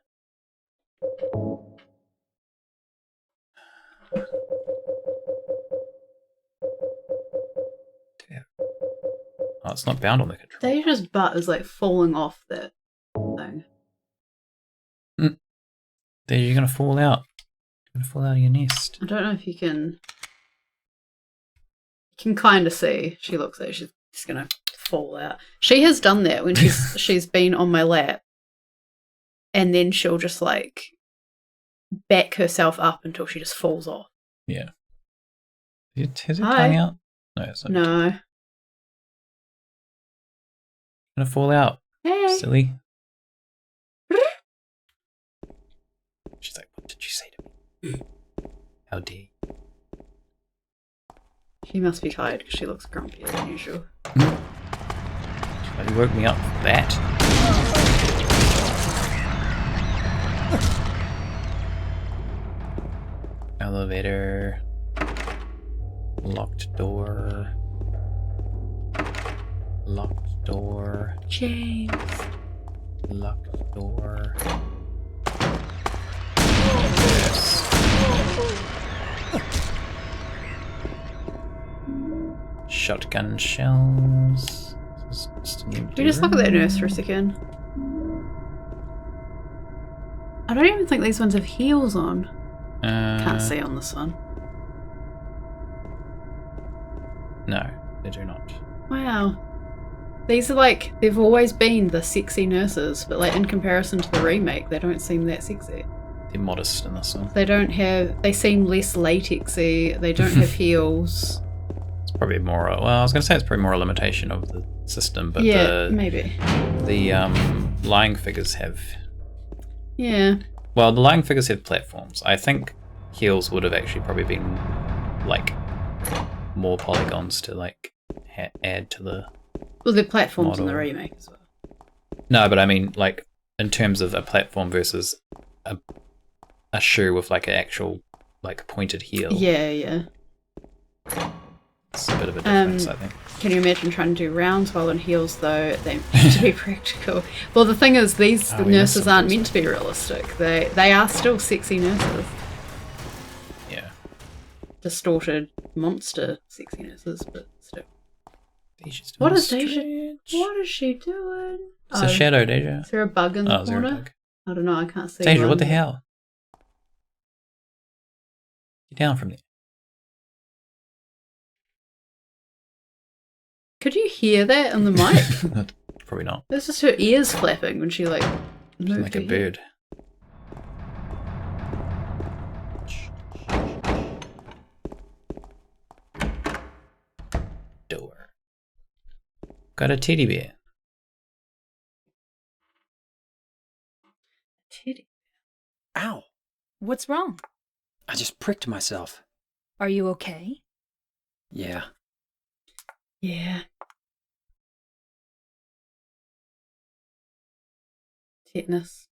it's not bound on the control. Deja's butt is like falling off that thing. There, you're gonna fall out. You're gonna fall out of your nest. I don't know if you can. You can kind of see. She looks like she's just gonna fall out. She has done that when she's been on my lap, and then she'll just like back herself up until she just falls off. Yeah. Has it Hi. tongue out? No, it's not. No. Gonna fall out. Hey. Silly. She's like, what did you say to me? How dare you? She must be tired because she looks grumpier than usual. Well, you woke me up for that. Elevator. Locked door. Locked door. James. Locked door. Yes. Shotgun shells. Can we just look at that nurse for a second? I don't even think these ones have heels on. Can't see on this one. No, they do not. Wow. These are like, they've always been the sexy nurses, but like in comparison to the remake, they don't seem that sexy. They're modest in this one. They seem less latexy, they don't have heels. It's probably more, well, I was going to say it's probably more a limitation of the system, but yeah, maybe. The lying figures have... Yeah. Well, the lying figures have platforms. I think heels would have actually probably been like more polygons to like add to the... Well, they're platforms in the model. remake as well. No, but I mean, like, in terms of a platform versus a shoe with like an actual like pointed heel. Yeah, yeah. It's a bit of a difference, I think. Can you imagine trying to do rounds while in heels, though? They need to be practical. Well, the thing is, these nurses aren't meant to be realistic. They are still sexy nurses. Yeah. Distorted monster sexy nurses, but still. Deja's doing What a is Deja? stretch. What is she doing? It's a shadow, Deja. Is there a bug in the Oh, is there a corner? bug? I don't know. I can't see. Deja, one. what the hell? Get down from there. Could you hear that on the mic? Probably not. It was just her ears flapping when she like moved Like a her head. bird. Door. Got a teddy bear. Teddy. Ow! What's wrong? I just pricked myself. Are you okay? Yeah. Yeah. Tetanus.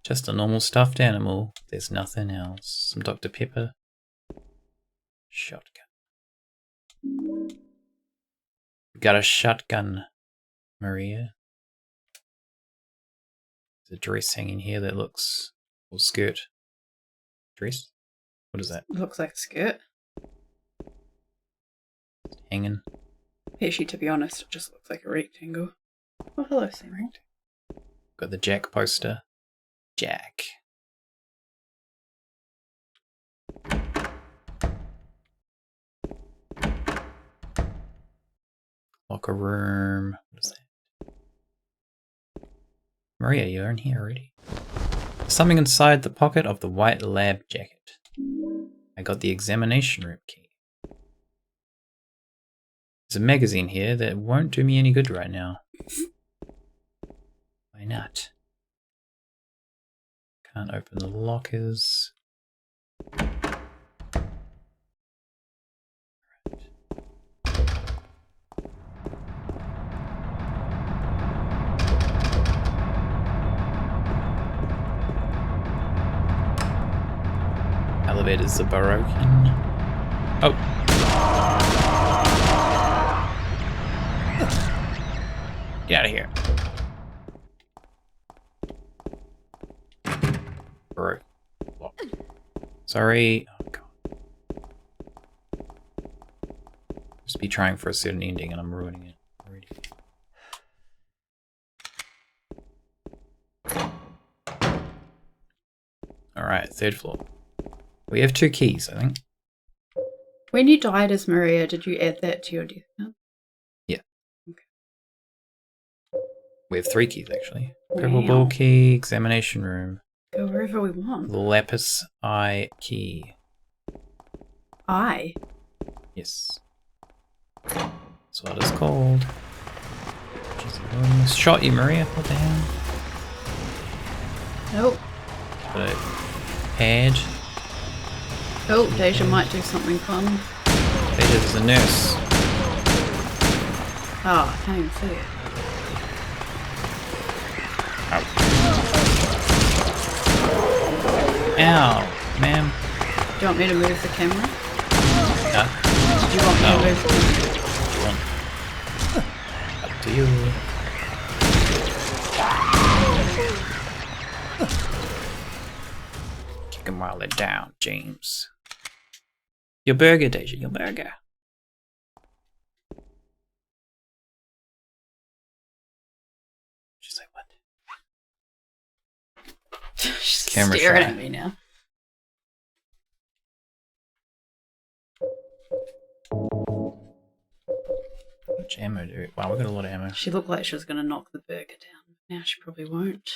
Just a normal stuffed animal. There's nothing else. Some Dr. Pepper. Shotgun. Got a shotgun, Maria. There's a dress hanging here that looks... or skirt. Dress? What is that? Looks like a skirt. Hanging. Actually, to be honest, it just looks like a rectangle. Oh, hello, Sam. Got the Jack poster. Jack. Locker room. What is that? Maria, you're in here already. There's something inside the pocket of the white lab jacket. I got the examination room key. There's a magazine here that won't do me any good right now. Why not? Can't open the lockers. Elevators are broken. Oh. Get out of here. Bro. Sorry. Oh, God. Just be trying for a certain ending and I'm ruining it already. Alright, 3rd floor. We have 2 keys, I think. When you died as Maria, did you add that to your death count? Yeah. Okay. We have 3 keys, actually. Wow. Purple ball key, examination room. Go wherever we want. Lapis eye key. Eye? Yes. That's what it's called. Jeez, I almost shot you, Maria. What the hell? Nope. Got a pad. Oh, Deja might do something fun. There's a nurse. Oh, I can't even see it. Ow, ma'am. Do you want me to move the camera? Yeah. Do you want me to move the camera? Up to you. Kick him while they're down, James. Your burger, Deja, your burger. She's like, what? She's Camera staring shy. at me now. How much ammo do we... Wow, we got a lot of ammo. She looked like she was going to knock the burger down. Now she probably won't.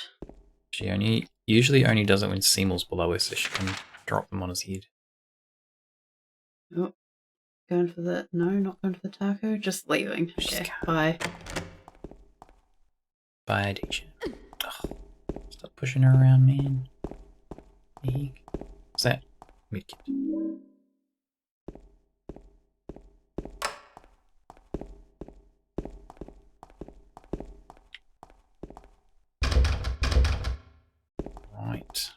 She usually only does it when Seymour's below her, so she can drop them on his head. Oh, going for the... No, not going for the taco. Just leaving. She's Okay, gone. bye. Bye, Deja. Oh, stop pushing her around, man. Eek. What's that? Medkit. Right.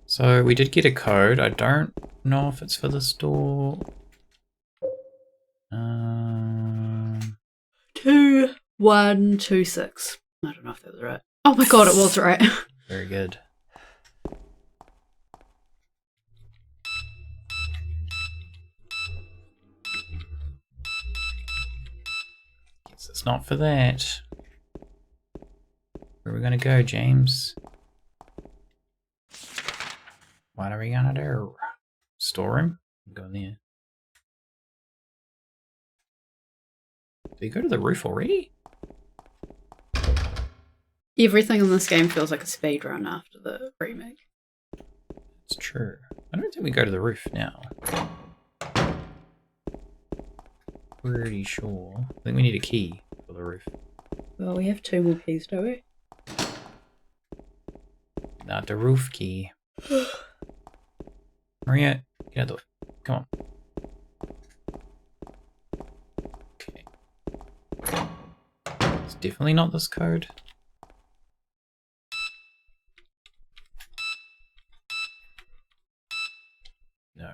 So we did get a code. I don't know if it's for this door. 2126. I don't know if that was right. Oh my god, it was right. Very good. Guess it's not for that. Where are we gonna go, James? What are we gonna do? Storeroom? Go in there. Did you go to the roof already? Everything in this game feels like a speedrun after the remake. It's true. I don't think we go to the roof now. Pretty sure. I think we need a key for the roof. Well, we have 2 more keys, don't we? Not the roof key. Maria, get out the way. Come on. Okay. It's definitely not this code. No.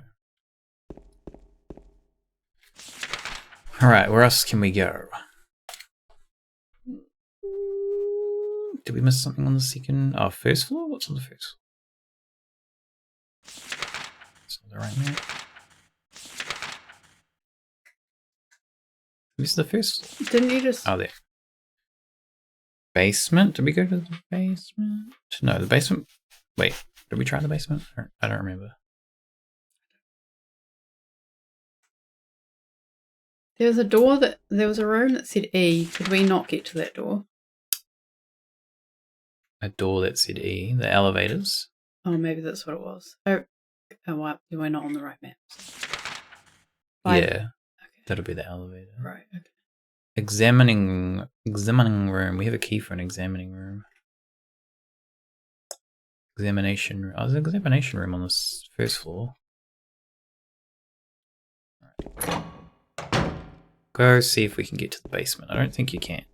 Alright, where else can we go? Did we miss something on the second... Oh, first floor? What's on the first floor? It's not the right map. This is the first floor. Didn't you just... Oh, there. Basement? Did we go to the basement? No, the basement... Wait, did we try the basement? I don't remember. There was a door that... There was a room that said E. Did we not get to that door? A door that said E. The elevators. Oh, maybe that's what it was. Oh, why we're not on the right map. Yeah. Okay. That'll be the elevator. Right, okay. Examining room. We have a key for an examining room. Examination room. Oh, there's an examination room on this first floor. Alright. Go see if we can get to the basement. I don't think you can.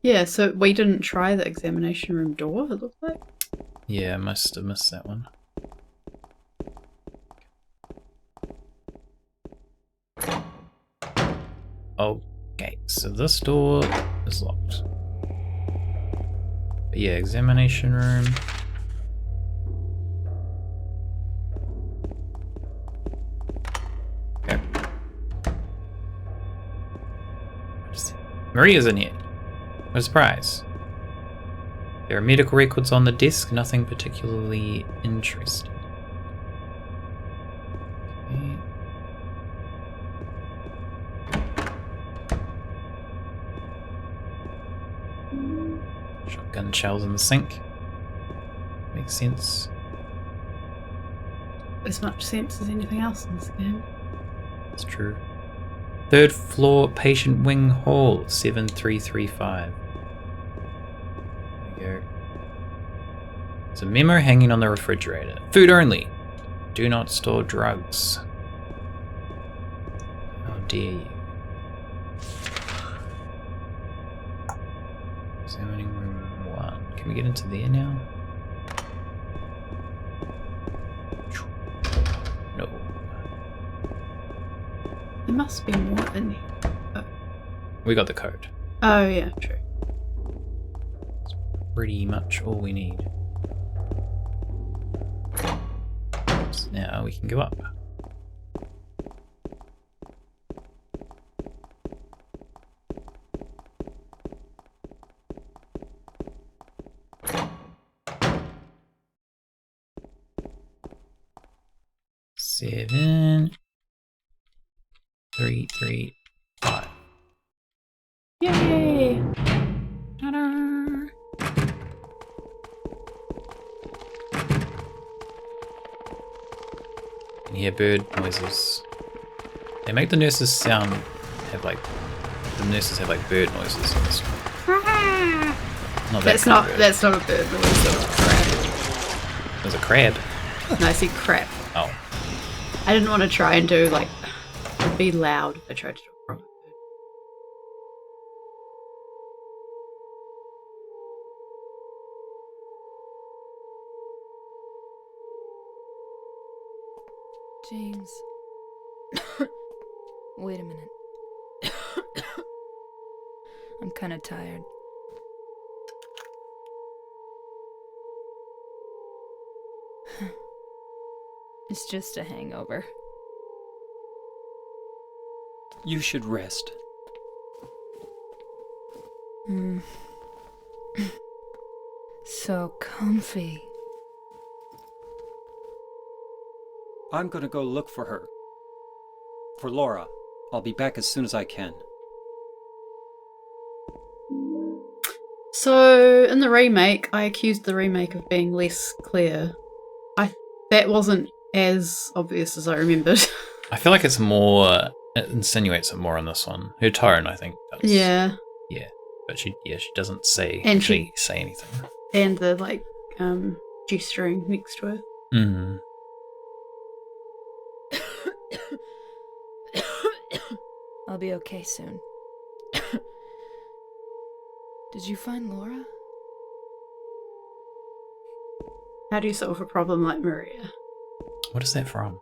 Yeah, so we didn't try the examination room door, it looked like. Yeah, I must have missed that one. Okay, so this door is locked. But yeah, examination room. Maria's in here. What a surprise. There are medical records on the desk, nothing particularly interesting. Okay. Shotgun shells in the sink. Makes sense. As much sense as anything else in this game. It's true. 3rd floor, patient wing hall, 7335. There we go. There's a memo hanging on the refrigerator. Food only. Do not store drugs. How dare you? Examining room 1. Can we get into there now? No. There must be more in here. Oh, We got the code. oh yeah, true. Pretty much all we need. So now we can go up. Seven, 3, 3, 5. Yay! Ta-da! You can hear bird noises. They make the nurses sound the nurses have like bird noises in this one. Not that That's kind of not bird. that's not a bird noise, that's There's a crab. crap. No, I said crap. Oh. I didn't want to try and do like it'd be loud if I tried to do a proper bird. James. Wait a minute. I'm kind of tired. It's just a hangover. You should rest. So comfy. I'm gonna go look for her. For Laura. I'll be back as soon as I can. So in the remake, I accused the remake of being less clear. That wasn't as obvious as I remembered. I feel like it's more. It insinuates it more in this one. Her tone, I think, does. Yeah. Yeah, but she doesn't say And actually say anything. And the like gesturing next to her. Mm. I'll be okay soon. Did you find Laura? How do you solve a problem like Maria? What is that from?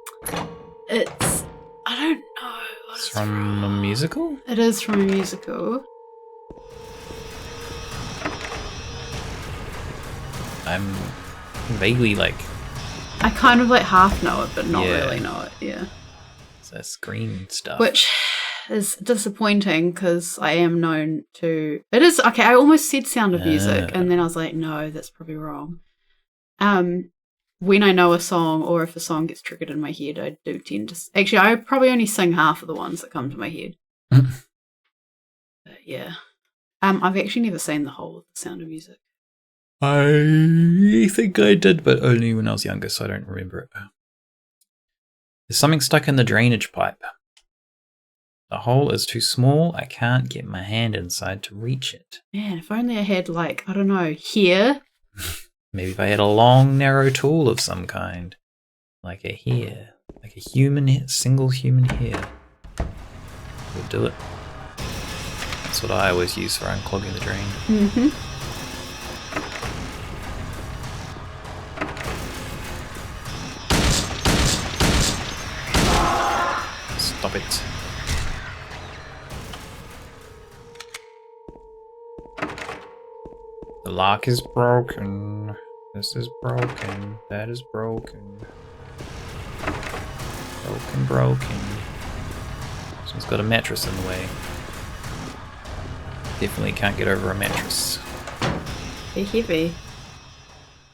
It's I don't know. What It's it's from a musical? It is from a musical. I'm vaguely like. I kind of like half know it, but not Yeah. really know it. Yeah. It's that screen stuff. Which is disappointing because I am known to. It is okay. I almost said Sound of Music, and then I was like, no, that's probably wrong. When I know a song, or if a song gets triggered in my head, I do tend to. Actually, I probably only sing half of the ones that come to my head. But yeah, I've actually never seen the whole of the Sound of Music. I think I did, but only when I was younger, so I don't remember it. There's something stuck in the drainage pipe. The hole is too small. I can't get my hand inside to reach it. Man, if only I had like I don't know here. Maybe if I had a long, narrow tool of some kind. Like a hair. Like a single human hair. Would do it. That's what I always use for unclogging the drain. Mm-hmm. Stop it. The lock is broken. This is broken. That is broken. Broken. Someone's got a mattress in the way. Definitely can't get over a mattress. They're heavy.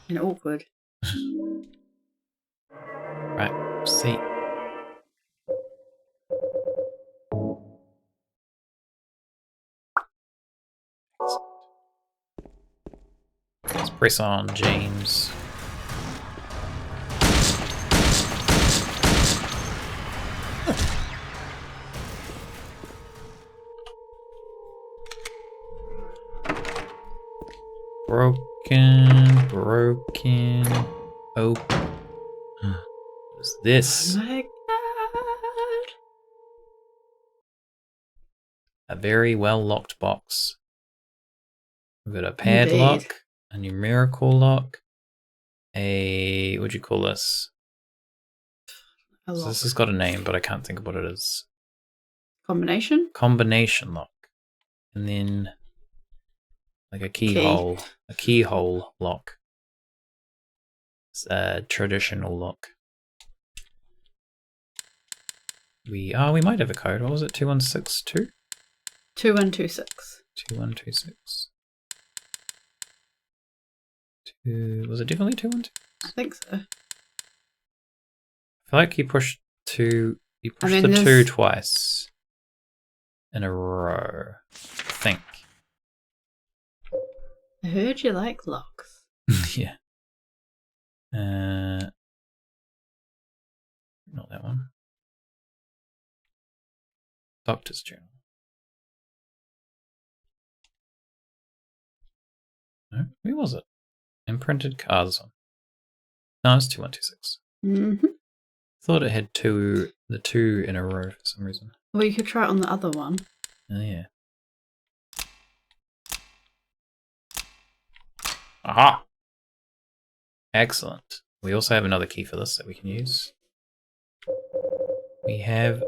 And awkward. Right, see. Let's press on, James. Broken. Oh. What's this? Oh my god. A very well locked box. We've got a padlock, Indeed. a numerical lock, a what'd you call this? A So lock. this has got a name, but I can't think of what it is. Combination? Combination lock. And then like a keyhole. A keyhole lock. It's a traditional lock. We might have a code. What was it? 2162? 2126. 2126. Was it definitely 212? I think so. I feel like you pushed the there's- 2 twice in a row. I think. I heard you like locks. Yeah. Not that one. Doctor's journal. No, where was it? Imprinted cards on. No, it's 2126. Mm-hmm. Thought it had the 2 in a row for some reason. Well, you could try it on the other one. Oh, yeah. Aha! Excellent. We also have another key for this that we can use. We have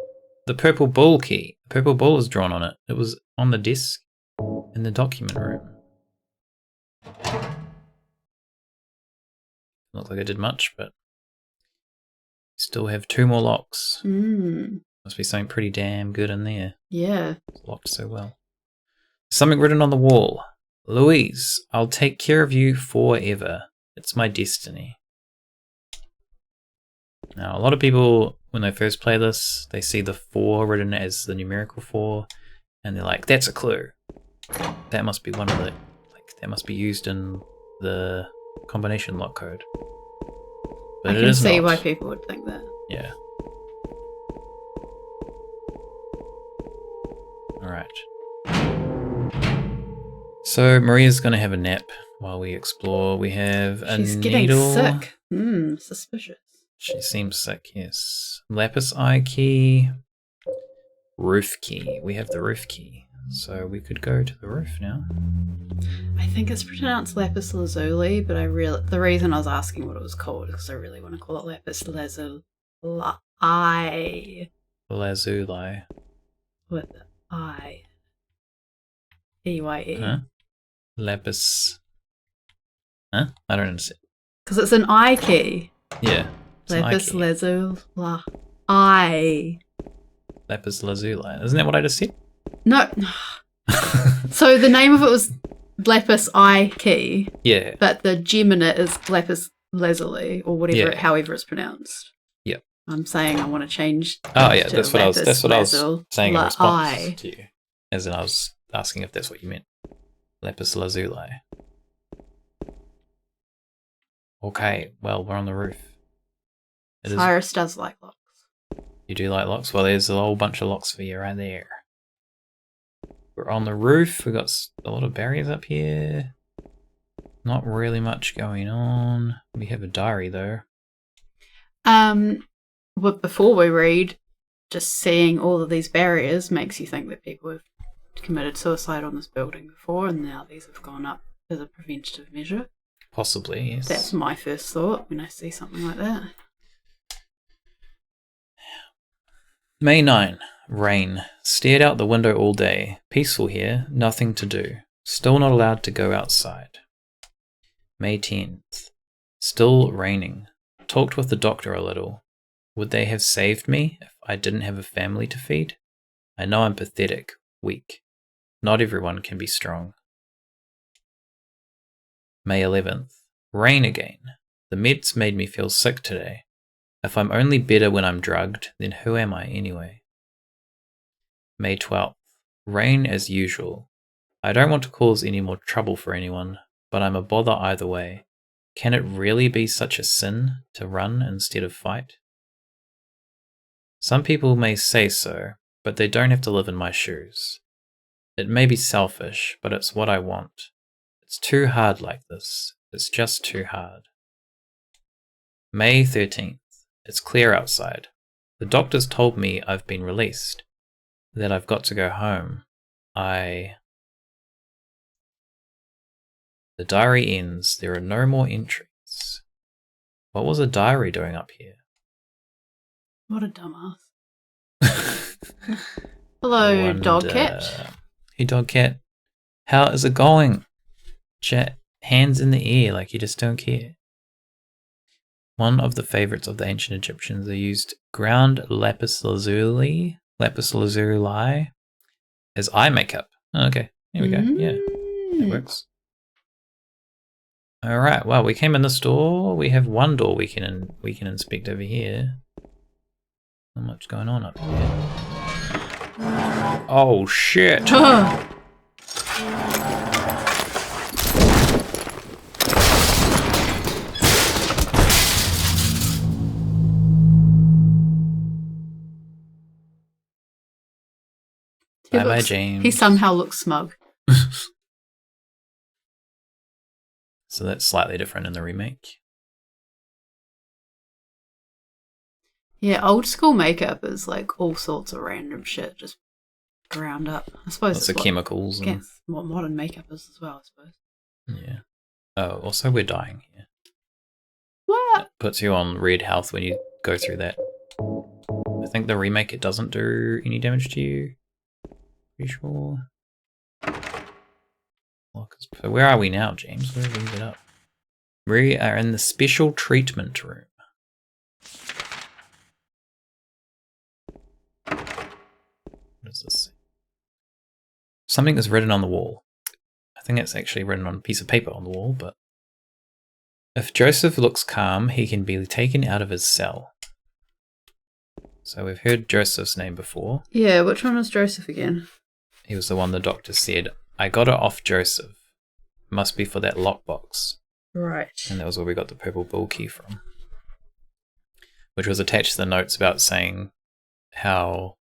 the purple ball key. The purple ball is drawn on it. It was on the desk in the document room. Not like I did much, but we still have 2 more locks. Must be something pretty damn good in there. Yeah. It's locked so well. Something written on the wall. Louise, I'll take care of you forever. It's my destiny. Now, a lot of people, when they first play this, they see the 4 written as the numerical 4, and they're like, that's a clue. That must be one of the, that must be used in the combination lock code. But I it can is see not. why people would think that. Yeah. Alright. So Maria's gonna have a nap while we explore. We have a She's getting needle. sick. Suspicious. She seems sick, yes. Lapis eye key. Roof key. We have the roof key. So we could go to the roof now. I think it's pronounced lapis lazuli, but the reason I was asking what it was called is because I really want to call it lapis lazuli. Lazuli. With the I. E-Y-E. Huh? Lapis. Huh? I don't understand. Because it's an I key. Yeah. It's an eye Lapis key. lazuli. I. Lapis lazuli. Isn't that what I just said? No. So the name of it was lapis I key, Yeah. but the gem in it is lapis lazuli, or whatever, Yeah. however it's pronounced. Yep. I'm saying I want to change. Oh yeah, to that's what I was lapis saying in response lazuli. to you. As in I was asking if that's what you meant. Lapis lazuli. Okay, well we're on the roof. It is. Cyrus does like locks. You do like locks? Well, there's a whole bunch of locks for you right there. We're on the roof. We've got a lot of barriers up here. Not really much going on. We have a diary though. But before we read, just seeing all of these barriers makes you think that people have committed suicide on this building before, and now these have gone up as a preventative measure. Possibly, yes. That's my first thought when I see something like that. May 9. Rain. Stared out the window all day. Peaceful here. Nothing to do. Still not allowed to go outside. May 10th. Still raining. Talked with the doctor a little. Would they have saved me if I didn't have a family to feed? I know I'm pathetic. Weak. Not everyone can be strong. May 11th. Rain again. The meds made me feel sick today. If I'm only better when I'm drugged, then who am I anyway? May 12th. Rain as usual. I don't want to cause any more trouble for anyone, but I'm a bother either way. Can it really be such a sin to run instead of fight? Some people may say so, but they don't have to live in my shoes. It may be selfish, but it's what I want. It's too hard like this. It's just too hard. May 13th. It's clear outside. The doctors told me I've been released, that I've got to go home. The diary ends. There are no more entries. What was a diary doing up here? What a dumbass. Hello, dog cat. Hey, dog cat. How is it going? Chat, hands in the air like you just don't care. One of the favorites of the ancient Egyptians, they used ground lapis lazuli as eye makeup. Okay, here we go. Yeah, that works. All right. Well, we came in this door. We have one door we can inspect over here. Not much going on up here. Oh shit! Bye, James. He somehow looks smug. So that's slightly different in the remake. Yeah, old school makeup is like all sorts of random shit just ground up. I suppose Lots of chemicals. And what modern makeup is as well, I suppose. Yeah. Oh, also we're dying here. What? It puts you on red health when you go through that. I think the remake, it doesn't do any damage to you. Pretty sure. So where are we now, James? Where have we ended up? We are in the special treatment room. What does this say? Something is written on the wall. I think it's actually written on a piece of paper on the wall, but if Joseph looks calm, he can be taken out of his cell. So we've heard Joseph's name before. Yeah, which one was Joseph again? He was the one the doctor said, I got it off Joseph. Must be for that lockbox. Right. And that was where we got the purple bull key from. Which was attached to the notes about saying how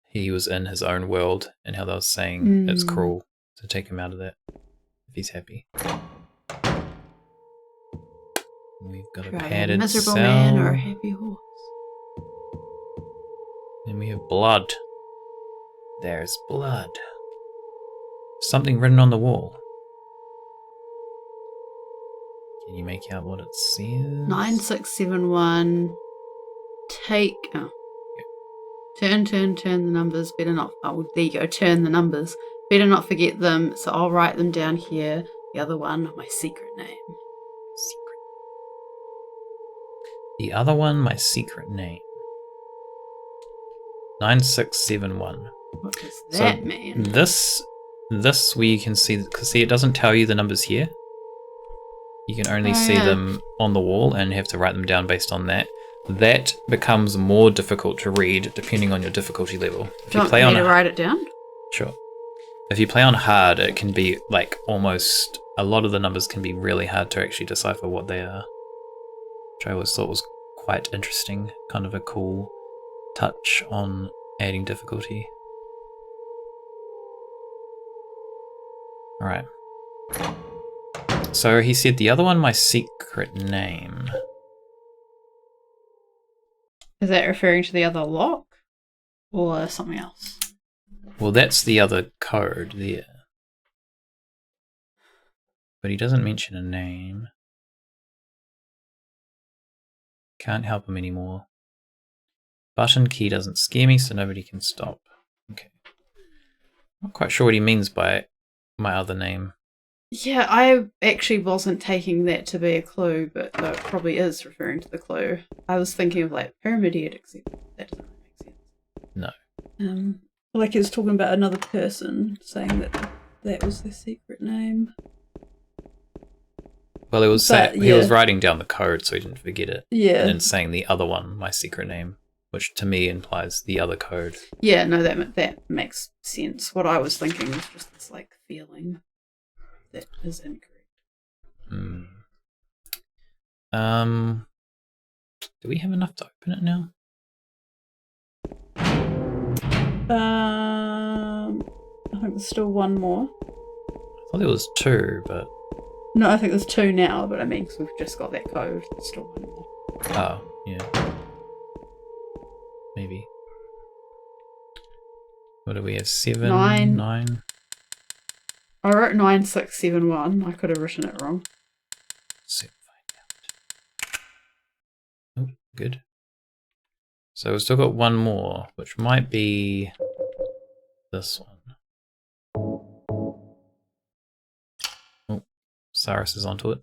he was in his own world and how they were saying it's cruel to take him out of that if he's happy. We've got a padded miserable cell. Man or a happy horse. And we have blood. There's blood. Something written on the wall. Can you make out what it says? 9671. Take. Oh. Turn the numbers. Better not. Oh, there you go. Turn the numbers. Better not forget them. So I'll write them down here. The other one, my secret name. The other one, my secret name. 9671. What does that mean? This where you can see, because see, it doesn't tell you the numbers here. You can only see them on the wall and have to write them down based on that. That becomes more difficult to read depending on your difficulty level. If you play on to write it down? Sure. If you play on hard, it can be like almost a lot of the numbers can be really hard to actually decipher what they are. Which I always thought was quite interesting, kind of a cool touch on adding difficulty. Alright. So he said the other one, my secret name. Is that referring to the other lock? Or something else? Well, that's the other code there. But he doesn't mention a name. Can't help him anymore. Button key doesn't scare me, so nobody can stop. Okay. Not quite sure what he means by my other name. Yeah, I actually wasn't taking that to be a clue, but it probably is referring to the clue. I was thinking of like Pyramidiad, except that doesn't make sense. No. Like he was talking about another person, saying that that was their secret name. Well, it was But, he was yeah. writing down the code so he didn't forget it. Yeah. And then saying the other one, my secret name, which to me implies the other code. Yeah, no, that makes sense. What I was thinking was just this, like, feeling that is incorrect. Do we have enough to open it now? I think there's still one more. I thought there was 2, but... No, I think there's 2 now, but I mean, because we've just got that code, there's still one more. Oh, yeah. Maybe. What do we have? 7? 9? I wrote 9671. I could have written it wrong. Soon find out. Oh, good. So we've still got one more, which might be this one. Oh, Cyrus is onto it.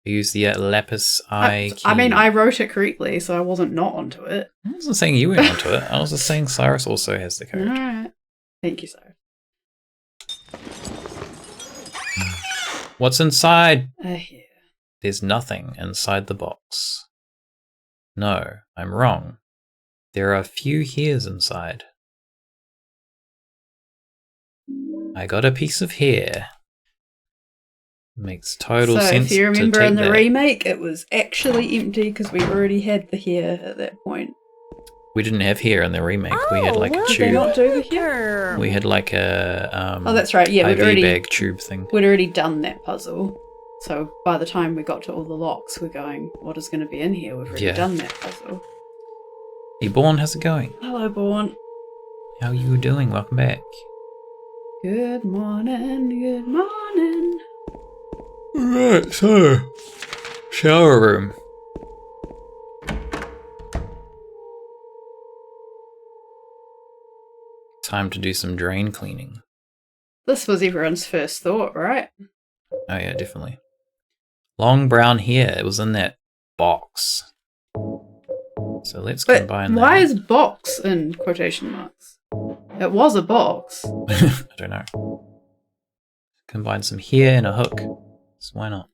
I use the lapis eye key. I mean, I wrote it correctly, so I wasn't not onto it. I wasn't saying you were onto it. I was just saying Cyrus also has the code. Alright. Thank you, Cyrus. What's inside? Yeah. There's nothing inside the box. No, I'm wrong. There are a few hairs inside. I got a piece of hair. Makes total sense. So if you remember to take in the that. remake, it was actually empty because we already had the hair at that point. We didn't have hair in the remake. We had like a Did they tube. not do the hair? We had like a Oh, that's right. Yeah, IV bag tube thing. we'd already done that puzzle. So by the time we got to all the locks, we're going, what is going to be in here? We've already done that puzzle. Hey, Born, how's it going? Hello, Born. How are you doing? Welcome back. Good morning, good morning. Right, so shower room. Time to do some drain cleaning. This was everyone's first thought, right? Oh yeah, definitely. Long brown hair. It was in that box. So let's But combine why that. is box in quotation marks? It was a box. I don't know. Combine some hair and a hook. So why not?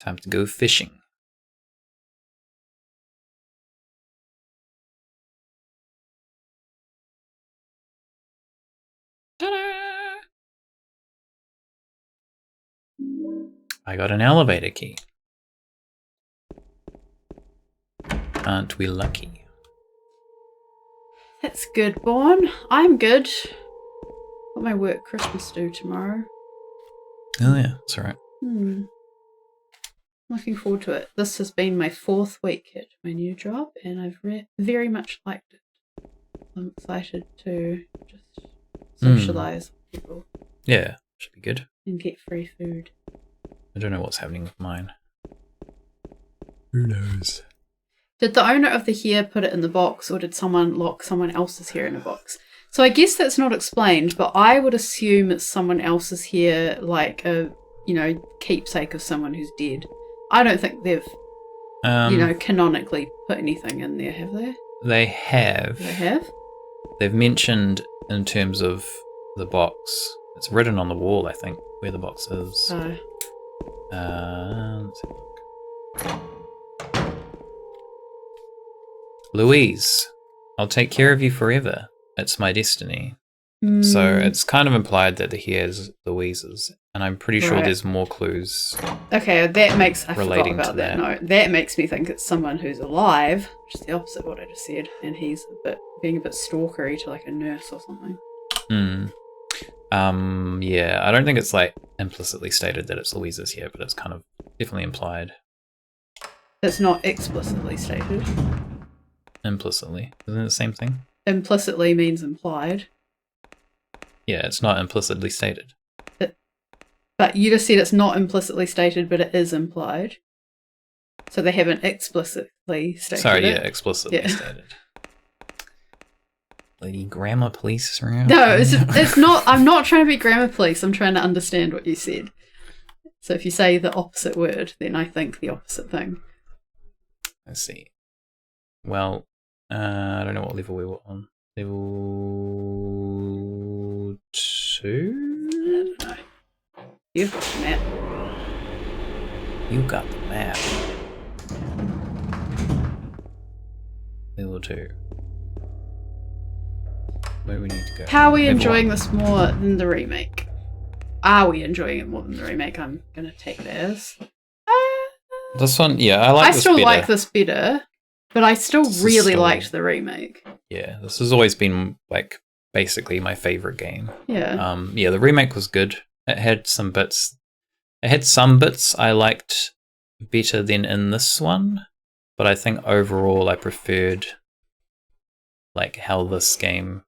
Time to go fishing. Ta-da! I got an elevator key. Aren't we lucky? That's good, Born. I'm good. Got my work Christmas due tomorrow. Oh yeah, that's alright. Looking forward to it. This has been my 4th week at my new job, and I've very much liked it. I'm excited to just socialise with people Yeah, should be good. and get free food. I don't know what's happening with mine. Who knows? Did the owner of the hair put it in the box, or did someone lock someone else's hair in a box? So I guess that's not explained, but I would assume it's someone else's hair, like a, keepsake of someone who's dead. I don't think they've, canonically put anything in there, have they? They have. They have? They've mentioned in terms of the box. It's written on the wall, I think, where the box is. Oh. Let's have a look. Louise, I'll take care of you forever. It's my destiny. So it's kind of implied that the hair is Louise's, and I'm pretty sure there's more clues. Okay, that makes... I relating forgot to about that. that. No, that makes me think it's someone who's alive, which is the opposite of what I just said, and he's being a bit stalkery to like a nurse or something. Yeah, I don't think it's like implicitly stated that it's Louise's hair, but it's kind of definitely implied. It's not explicitly stated. Implicitly. Isn't it the same thing? Implicitly means implied. Yeah, it's not implicitly stated. But you just said it's not implicitly stated, but it is implied. So they haven't explicitly stated Sorry, it. yeah, explicitly stated. Lady grammar police around. No, it's not. I'm not trying to be grammar police. I'm trying to understand what you said. So if you say the opposite word, then I think the opposite thing. Let's see. Well, I don't know what level we were on. Level 2? You've got the map. You got the map. Level 2. Where do we need to go? How are we Level enjoying 1. this more than the remake? Are we enjoying it more than the remake? I'm gonna take it as. This one, yeah, I like I this still better. like this better, but I still This is really still- liked the remake. Yeah, this has always been like basically my favorite game. Yeah. Yeah, the remake was good. It had some bits. It had some bits I liked better than in this one, but I think overall I preferred like how this game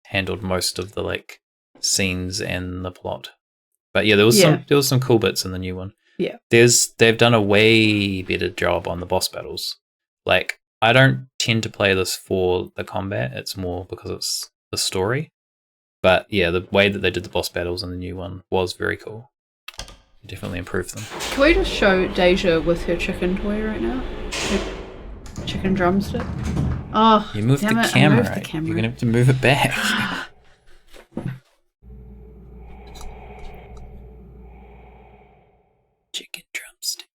handled most of the like scenes and the plot. But yeah, there was some cool bits in the new one. Yeah. They've done a way better job on the boss battles. Like, I don't tend to play this for the combat, it's more because it's the story. But yeah, the way that they did the boss battles in the new one was very cool. It definitely improved them. Can we just show Deja with her chicken toy right now? Her chicken drumstick? Oh, You moved damn the it, I camera. moved the camera. You're gonna have to move it back. Chicken drumstick.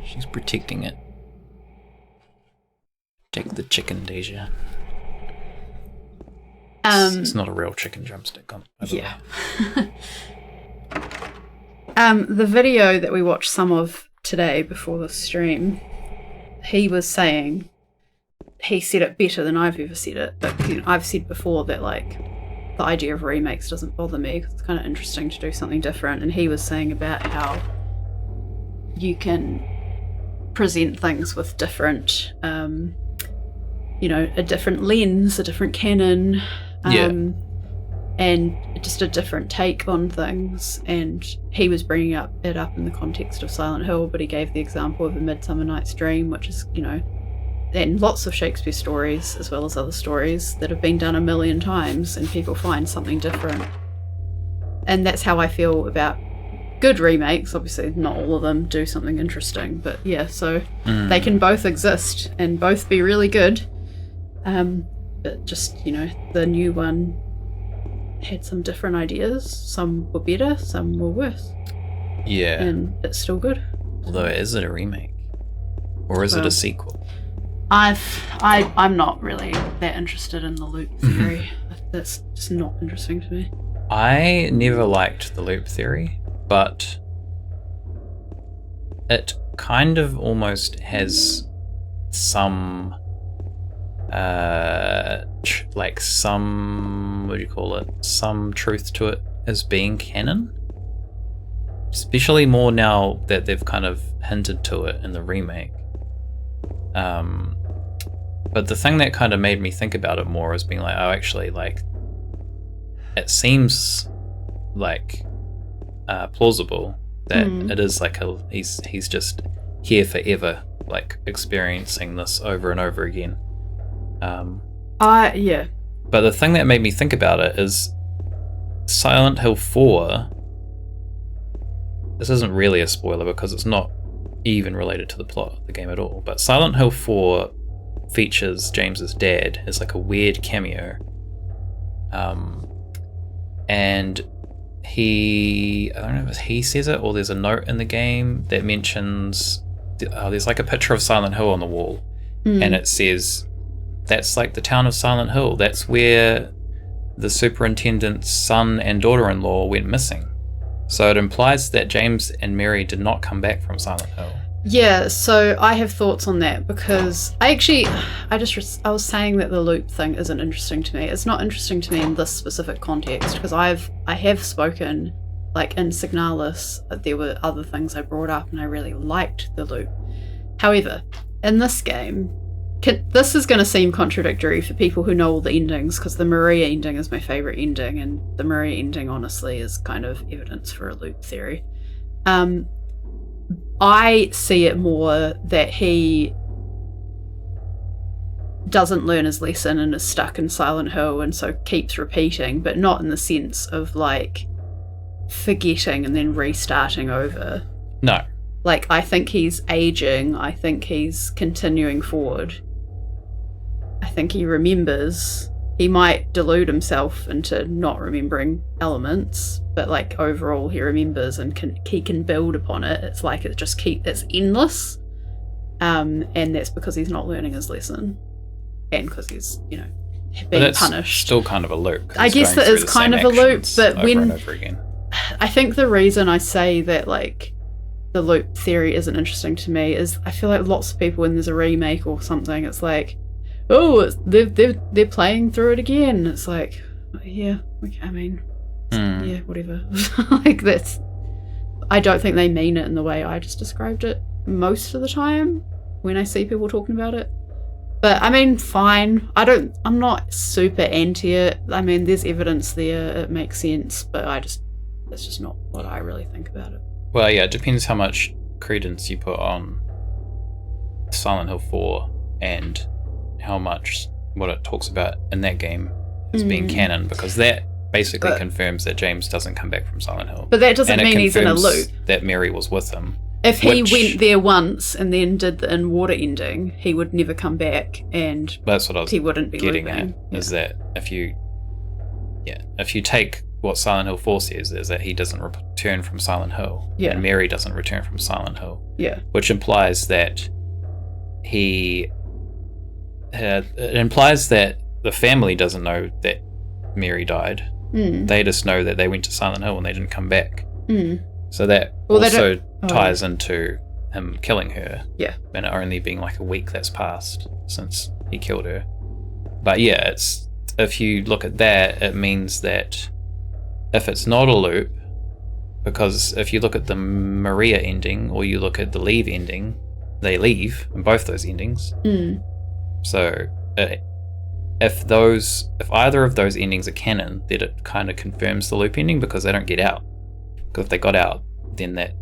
She's protecting it. Take the chicken, Deja. It's not a real chicken drumstick. By the Yeah. way. The video that we watched some of today before the stream, he was saying he said it better than I've ever said it. But I've said before that like the idea of remakes doesn't bother me because it's kind of interesting to do something different. And he was saying about how you can present things with different, a different lens, a different canon. And just a different take on things. And he was bringing it up in the context of Silent Hill, but he gave the example of A Midsummer Night's Dream, which is, and lots of Shakespeare stories, as well as other stories that have been done a million times, and people find something different. And that's how I feel about good remakes. Obviously, not all of them do something interesting, but yeah, so they can both exist and both be really good. But just, the new one had some different ideas. Some were better, some were worse. Yeah. And it's still good. Although, is it a remake? Or is it a sequel? I'm not really that interested in the loop theory. That's just not interesting to me. I never liked the loop theory, but it kind of almost has some some truth to it as being canon, especially more now that they've kind of hinted to it in the remake. But the thing that kind of made me think about it more is being like, oh, actually, like, it seems like plausible that it is like he's just here forever, like experiencing this over and over again. Yeah. But the thing that made me think about it is Silent Hill 4. This isn't really a spoiler because it's not even related to the plot of the game at all. But Silent Hill 4 features James's dad as like a weird cameo. And I don't know if he says it or there's a note in the game that mentions there's like a picture of Silent Hill on the wall, and it says that's like the town of Silent Hill. That's where the superintendent's son and daughter-in-law went missing. So it implies that James and Mary did not come back from Silent Hill. Yeah, so I have thoughts on that because I was saying that the loop thing isn't interesting to me. It's not interesting to me in this specific context because I have spoken, like in Signalis, there were other things I brought up and I really liked the loop. However, in this game, this is going to seem contradictory for people who know all the endings because the Maria ending is my favourite ending, and the Maria ending honestly is kind of evidence for a loop theory. I see it more that he doesn't learn his lesson and is stuck in Silent Hill and so keeps repeating, but not in the sense of like forgetting and then restarting over. No. Like, I think he's aging, I think he's continuing forward, I think he remembers. He might delude himself into not remembering elements, but like overall he remembers and he can build upon it. It's like it's endless, and that's because he's not learning his lesson, and because he's being punished. Still kind of a loop. I guess that is kind of a loop, but over and over again. I think the reason I say that like the loop theory isn't interesting to me is I feel like lots of people when there's a remake or something, it's like, oh, they're playing through it again. It's like, yeah, I mean, yeah, whatever. Like that's. I don't think they mean it in the way I just described it most of the time when I see people talking about it. But I mean, fine. I'm not super anti it. I mean, there's evidence there. It makes sense, but that's just not what I really think about it. Well, yeah, it depends how much credence you put on Silent Hill 4 and how much what it talks about in that game is being canon, because that basically confirms that James doesn't come back from Silent Hill. But that doesn't mean he's in a loop. That Mary was with him. If he went there once and then did the in-water ending, he would never come back, and that's what I was he wouldn't be getting looping. at, is that if you take what Silent Hill 4 says, is that he doesn't return from Silent Hill, and Mary doesn't return from Silent Hill, which implies that it implies that the family doesn't know that Mary died. They just know that they went to Silent Hill and they didn't come back. So that also ties into him killing her. Yeah. And it only being like a week that's passed since he killed her. But yeah, if you look at that, it means that if it's not a loop, because if you look at the Maria ending or you look at the Leave ending, they leave in both those endings. So if either of those endings are canon, then it kind of confirms the loop ending because they don't get out. Because if they got out, then that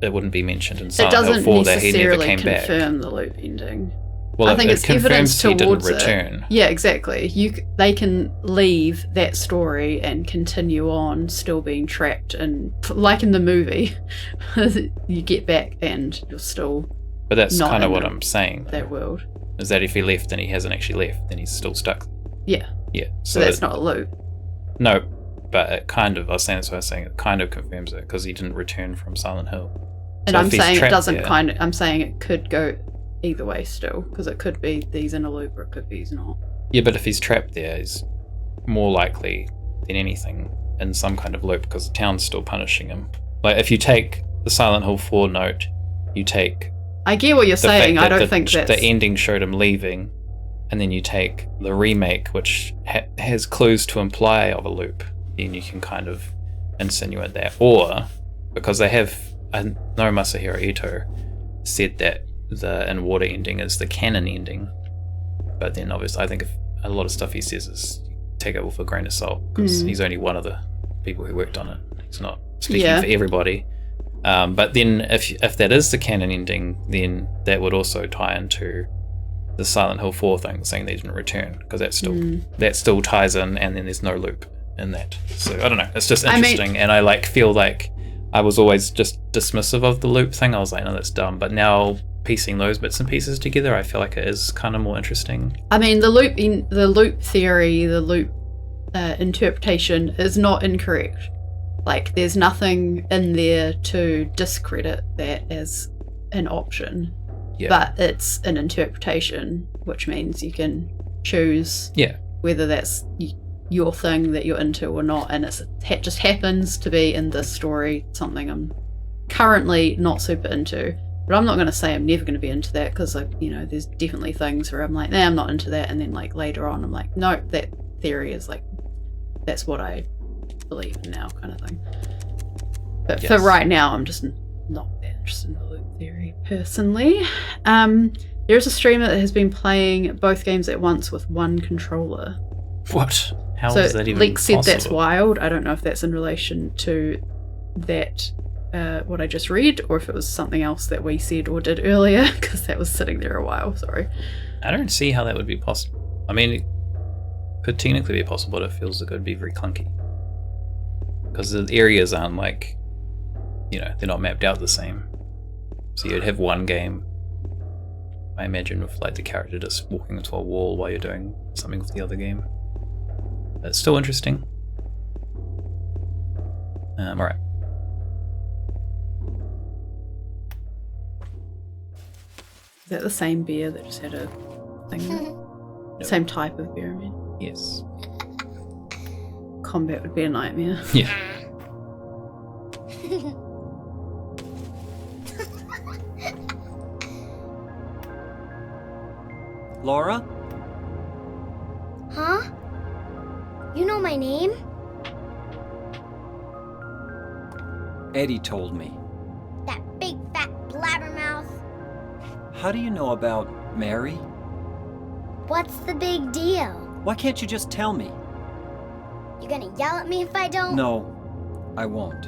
it wouldn't be mentioned in Silent Hill 4 that he never came back. It doesn't necessarily confirm the loop ending. Well, I think it's evidence he towards didn't return. Yeah, exactly. They can leave that story and continue on still being trapped, and like in the movie, you get back and you're still. But that's kind of what I'm saying. That world is that if he left and he hasn't actually left, then he's still stuck. Yeah. Yeah. So that's not a loop. No, but it kind of. That's what I was saying. It kind of confirms it because he didn't return from Silent Hill. And so I'm saying it doesn't I'm saying it could go either way still, because it could be he's in a loop or it could be he's not. Yeah, but if he's trapped there, he's more likely than anything in some kind of loop because the town's still punishing him. Like if you take the Silent Hill 4 note, you take. I get what you're saying. I don't think that the ending showed him leaving, and then you take the remake, which has clues to imply of a loop, then you can kind of insinuate that. Or because they have, I know Masahiro Ito said that the in water ending is the canon ending, but then obviously I think if a lot of stuff he says is take it with a grain of salt because he's only one of the people who worked on it. He's not speaking for everybody. But then if that is the canon ending, then that would also tie into the Silent Hill 4 thing, saying they didn't return, because that still ties in, and then there's no loop in that. So I don't know. It's just interesting, and I feel like I was always just dismissive of the loop thing. I was like, no, that's dumb. But now piecing those bits and pieces together, I feel like it is kind of more interesting. I mean, the loop theory, the loop interpretation is not incorrect. Like, there's nothing in there to discredit that as an option. Yeah. But it's an interpretation, which means you can choose whether that's your thing that you're into or not, and it just happens to be in this story something I'm currently not super into. But I'm not going to say I'm never going to be into that, because there's definitely things where I'm like, nah, I'm not into that, and then later on I'm like, no, that theory is that's what I believe in now, kind of thing. But for right now, I'm just not that interested in the loop theory personally. There's a streamer that has been playing both games at once with one controller. What? How is that even Leek said possible? That's wild. I don't know if that's in relation to that what I just read, or if it was something else that we said or did earlier, because that was sitting there a while. Sorry. I don't see how that would be possible. I mean, it could technically be possible, but it feels like it would be very clunky. Because the areas aren't they're not mapped out the same. So you'd have one game I imagine with like the character just walking into a wall while you're doing something with the other game. It's still interesting. Alright. Is that the same beer that just had a thing? No. Same type of beer, I mean. Yes. Combat would be a nightmare. Yeah. Laura? Huh? You know my name? Eddie told me. That big fat blabbermouth. How do you know about Mary? What's the big deal? Why can't you just tell me? You gonna yell at me if I don't? No, I won't.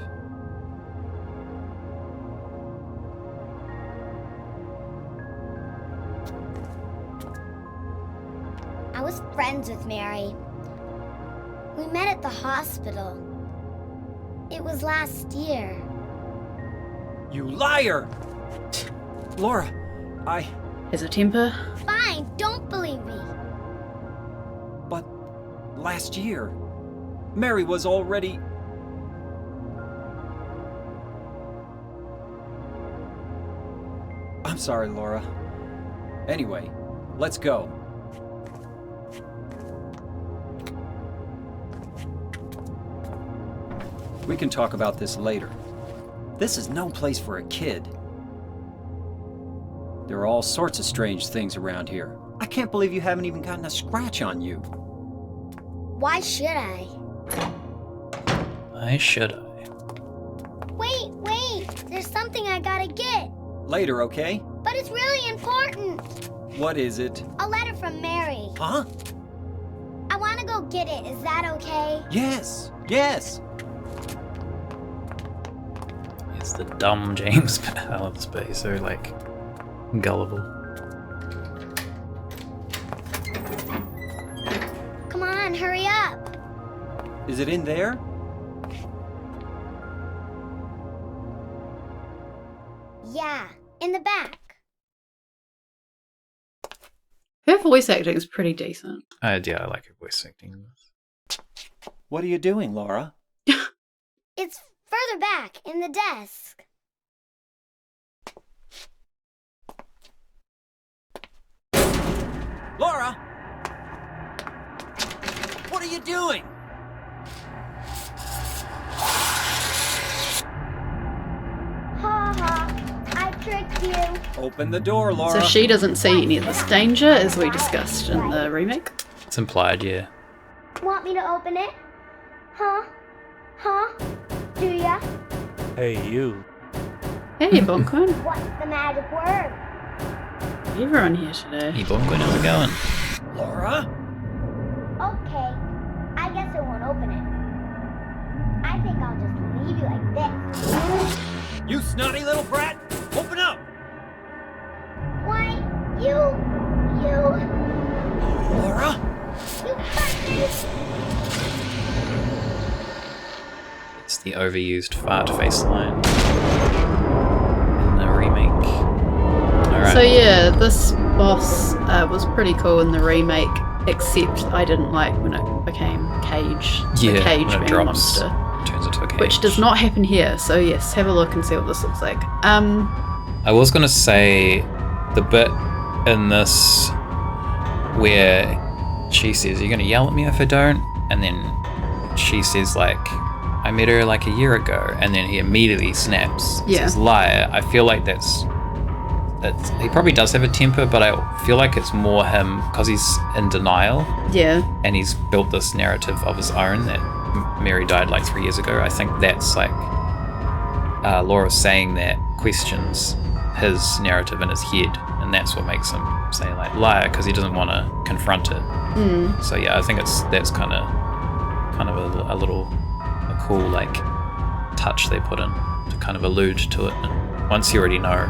I was friends with Mary. We met at the hospital. It was last year. You liar! Laura, Has a temper? Fine, don't believe me. But last year, Mary was already... I'm sorry, Laura. Anyway, let's go. We can talk about this later. This is no place for a kid. There are all sorts of strange things around here. I can't believe you haven't even gotten a scratch on you. Why should I? Why should I? Wait! There's something I gotta get. Later, okay? But it's really important. What is it? A letter from Mary. Huh? I wanna go get it. Is that okay? Yes! It's the dumb James Alex, but he's so like gullible. Come on, hurry up. Is it in there? Yeah, in the back. Her voice acting is pretty decent. Yeah, I like her voice acting in this. What are you doing, Laura? It's further back in the desk. Laura! What are you doing? Ha ha, I tricked you. Open the door, Laura. So she doesn't see any of this danger, as we discussed in the remake. It's implied, yeah. Want me to open it? Huh? Do ya? Hey, you. Hey, Bonkwin. What's the magic word? Everyone here today. Hey, Bonkwin, how's it going? Laura? Okay, I guess I won't open it. I think I'll just leave you like this. You snotty little brat! Open up! Why, you Laura? hurt me. It's the overused fart face line in the remake. Alright. So yeah, this boss was pretty cool in the remake, except I didn't like when it became cage. Yeah, the cage when it being drops, monster. turns into a cage. Which does not happen here, so yes, have a look and see what this looks like. I was going to say the bit in this where she says, "You're going to yell at me if I don't," and then she says like, "I met her like a year ago," and then he immediately snaps and Yeah. says liar. I feel like that's he probably does have a temper, but I feel like it's more him because he's in denial Yeah, and he's built this narrative of his own that Mary died like 3 years ago. I think that's like Laura saying that questions his narrative in his head, and that's what makes him say like liar, because he doesn't want to confront it. So yeah, I think that's kind of a cool like touch they put in to kind of allude to it, and once you already know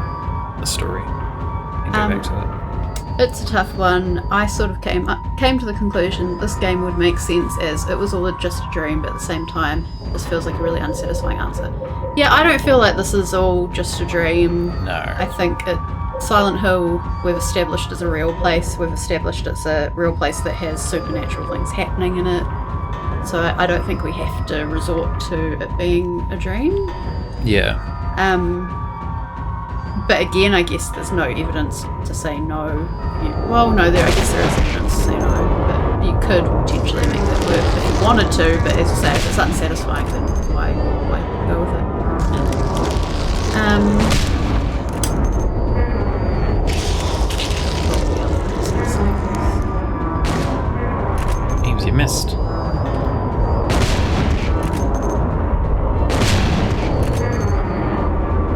the story and go back to it. it's a tough one. I sort of came to the conclusion this game would make sense as it was all just a dream, but at the same time, this feels like a really unsatisfying answer. Yeah, I don't feel like this is all just a dream. No. I think Silent Hill, we've established is a real place. We've established it's a real place that has supernatural things happening in it. So I don't think we have to resort to it being a dream. Yeah. But again, I guess there's no evidence to say no. Well, no, I guess there is evidence to say no, but you could potentially make that work if you wanted to, but as you say, if it's unsatisfying, then why go with it? Names you missed.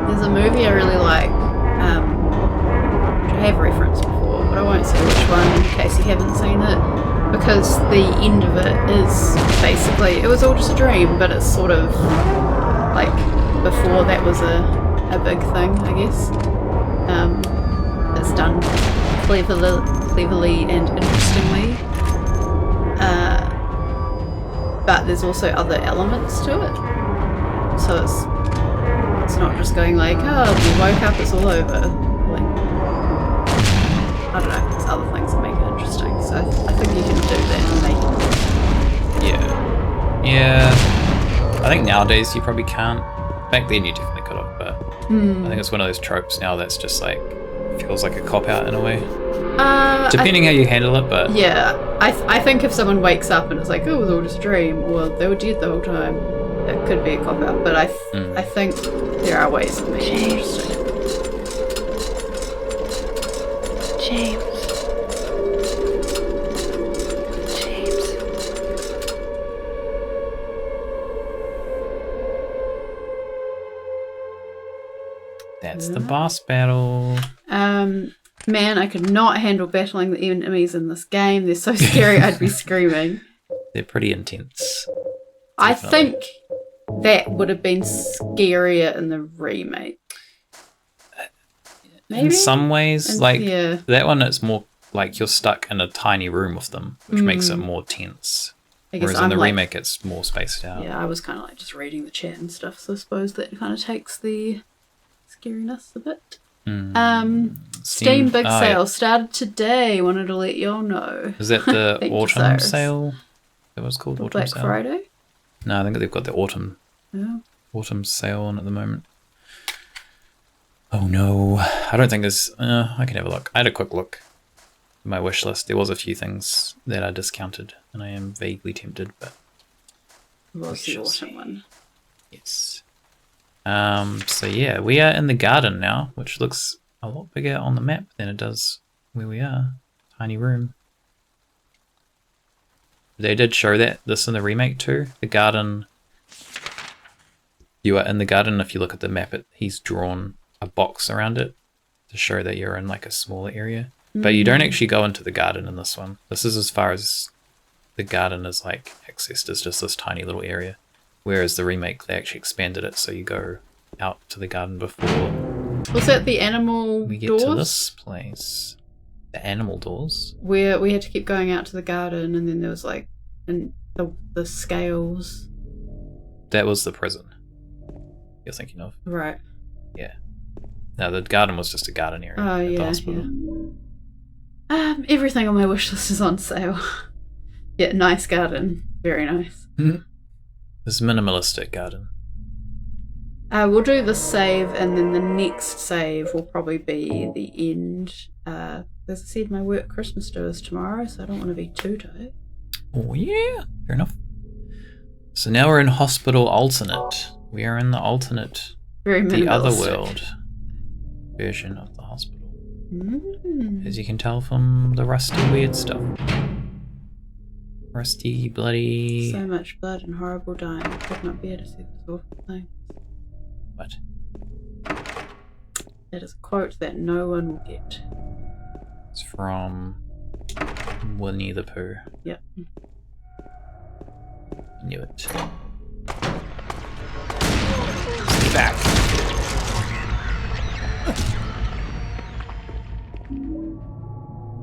There's a movie I really like, which I have referenced before, but I won't say which one in case you haven't seen it, because the end of it is basically, it was all just a dream, but it's sort of like before that was a big thing, I guess. It's done cleverly and interestingly, but there's also other elements to it, so it's not just going like, oh, you woke up, it's all over. Like, I don't know, there's other things that make it interesting. So I think you can do that and make it. Yeah. I think nowadays you probably can't. Back then you definitely could have, but I think it's one of those tropes now that's just like, feels like a cop-out in a way. Depending how you handle it, but... Yeah, I think if someone wakes up and it's like, oh, it was all just a dream, well, they were dead the whole time. It could be a cop-out, but I think there are ways of making it interesting. James. That's the boss battle. Man, I could not handle battling the enemies in this game. They're so scary, I'd be screaming. They're pretty intense. I think that would have been scarier in the remake. Maybe? In some ways, Yeah. that one, it's more like you're stuck in a tiny room with them, which makes it more tense. I guess Whereas in the remake, it's more spaced out. Yeah, I was kind of like just reading the chat and stuff, so I suppose that kind of takes the scariness a bit. Steam Big Sale started today. Wanted to let y'all know. Is that the Thank you, autumn Cyrus. sale? That was called For autumn Black sale. Friday? No, I think they've got the autumn sale on at the moment. Oh no, I don't think there's. I can have a look. I had a quick look at my wish list. There was a few things that are discounted, and I am vaguely tempted, but Was the autumn one? yes. So yeah, we are in the garden now, which looks a lot bigger on the map than it does where we are. Tiny room. They did show this in the remake too. The garden. You are in the garden. If you look at the map, he's drawn a box around it to show that you're in like a smaller area. But you don't actually go into the garden in this one. This is as far as the garden is like accessed as just this tiny little area. Whereas the remake, they actually expanded it so you go out to the garden before Was that the animal we get doors? to this place. The animal doors. Where we had to keep going out to the garden, and then there was like the scales. That was the prison you're thinking of. Right. Yeah. No, the garden was just a garden area Oh, at the yeah, hospital. yeah. Everything on my wish list is on sale. Yeah, nice garden. Very nice. This minimalistic garden. We'll do the save, and then the next save will probably be the end. As I said, my work Christmas do is tomorrow, so I don't want to be too tight. Oh yeah, fair enough. So now we're in hospital alternate. We are in the alternate, Very minimalistic. the other world version of the hospital. As you can tell from the rusty weird stuff. Rusty, bloody... So much blood and horrible dying. I could not bear to see this awful thing. What? That is a quote that no one will get. It's from Winnie the Pooh. Yep. I knew it. Stay back.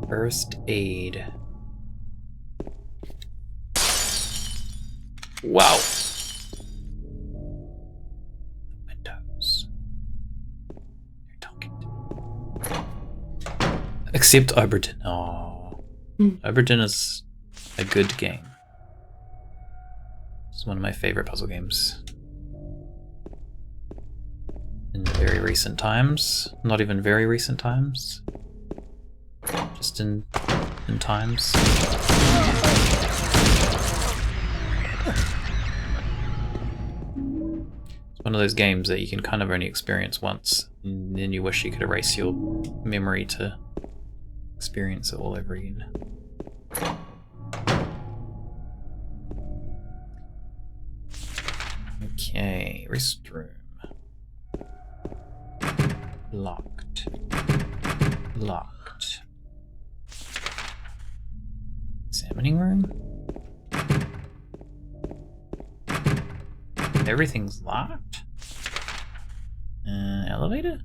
First aid. Wow. Windows. They're talking to me. Except Oberdin. Oh. Oberdin is a good game. It's one of my favorite puzzle games. In very recent times. Not even very recent times. Just in times. It's one of those games that you can kind of only experience once, and then you wish you could erase your memory to experience it all over again. Okay, restroom. Locked. Locked. Examining room? Everything's locked? Elevator?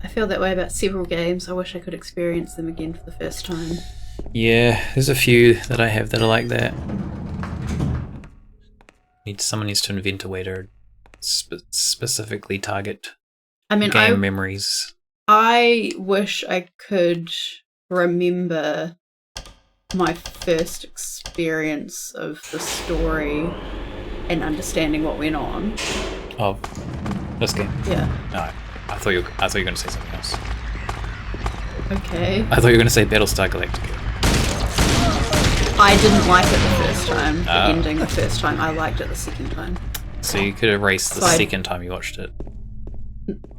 I feel that way about several games. I wish I could experience them again for the first time. Yeah, there's a few that I have that are like that. Someone needs to invent a way to specifically target game memories. I wish I could remember my first experience of the story and understanding what went on. Oh, this game? Yeah. No, I thought you were going to say something else. Okay. I thought you were going to say Battlestar Galactica. I didn't like it the first time. The ending the first time. I liked it the second time. So you could erase the second time you watched it.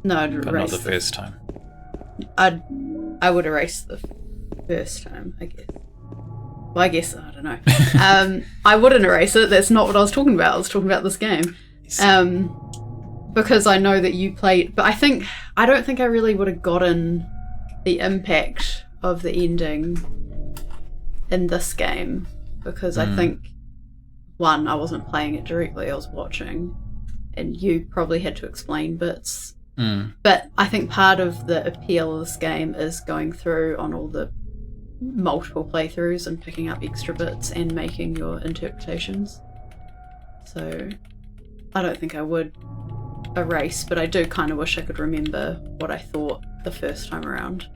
No, I'd but erase not the first time. I would erase the first time, I guess. Well, I guess, I don't know. I wouldn't erase it. That's not what I was talking about. I was talking about this game. Because I know that you played, but I don't think I really would have gotten the impact of the ending in this game, because I think, one, I wasn't playing it directly, I was watching, and you probably had to explain bits. But I think part of the appeal of this game is going through on all the multiple playthroughs and picking up extra bits and making your interpretations. So I don't think I would erase, but I do kind of wish I could remember what I thought the first time around.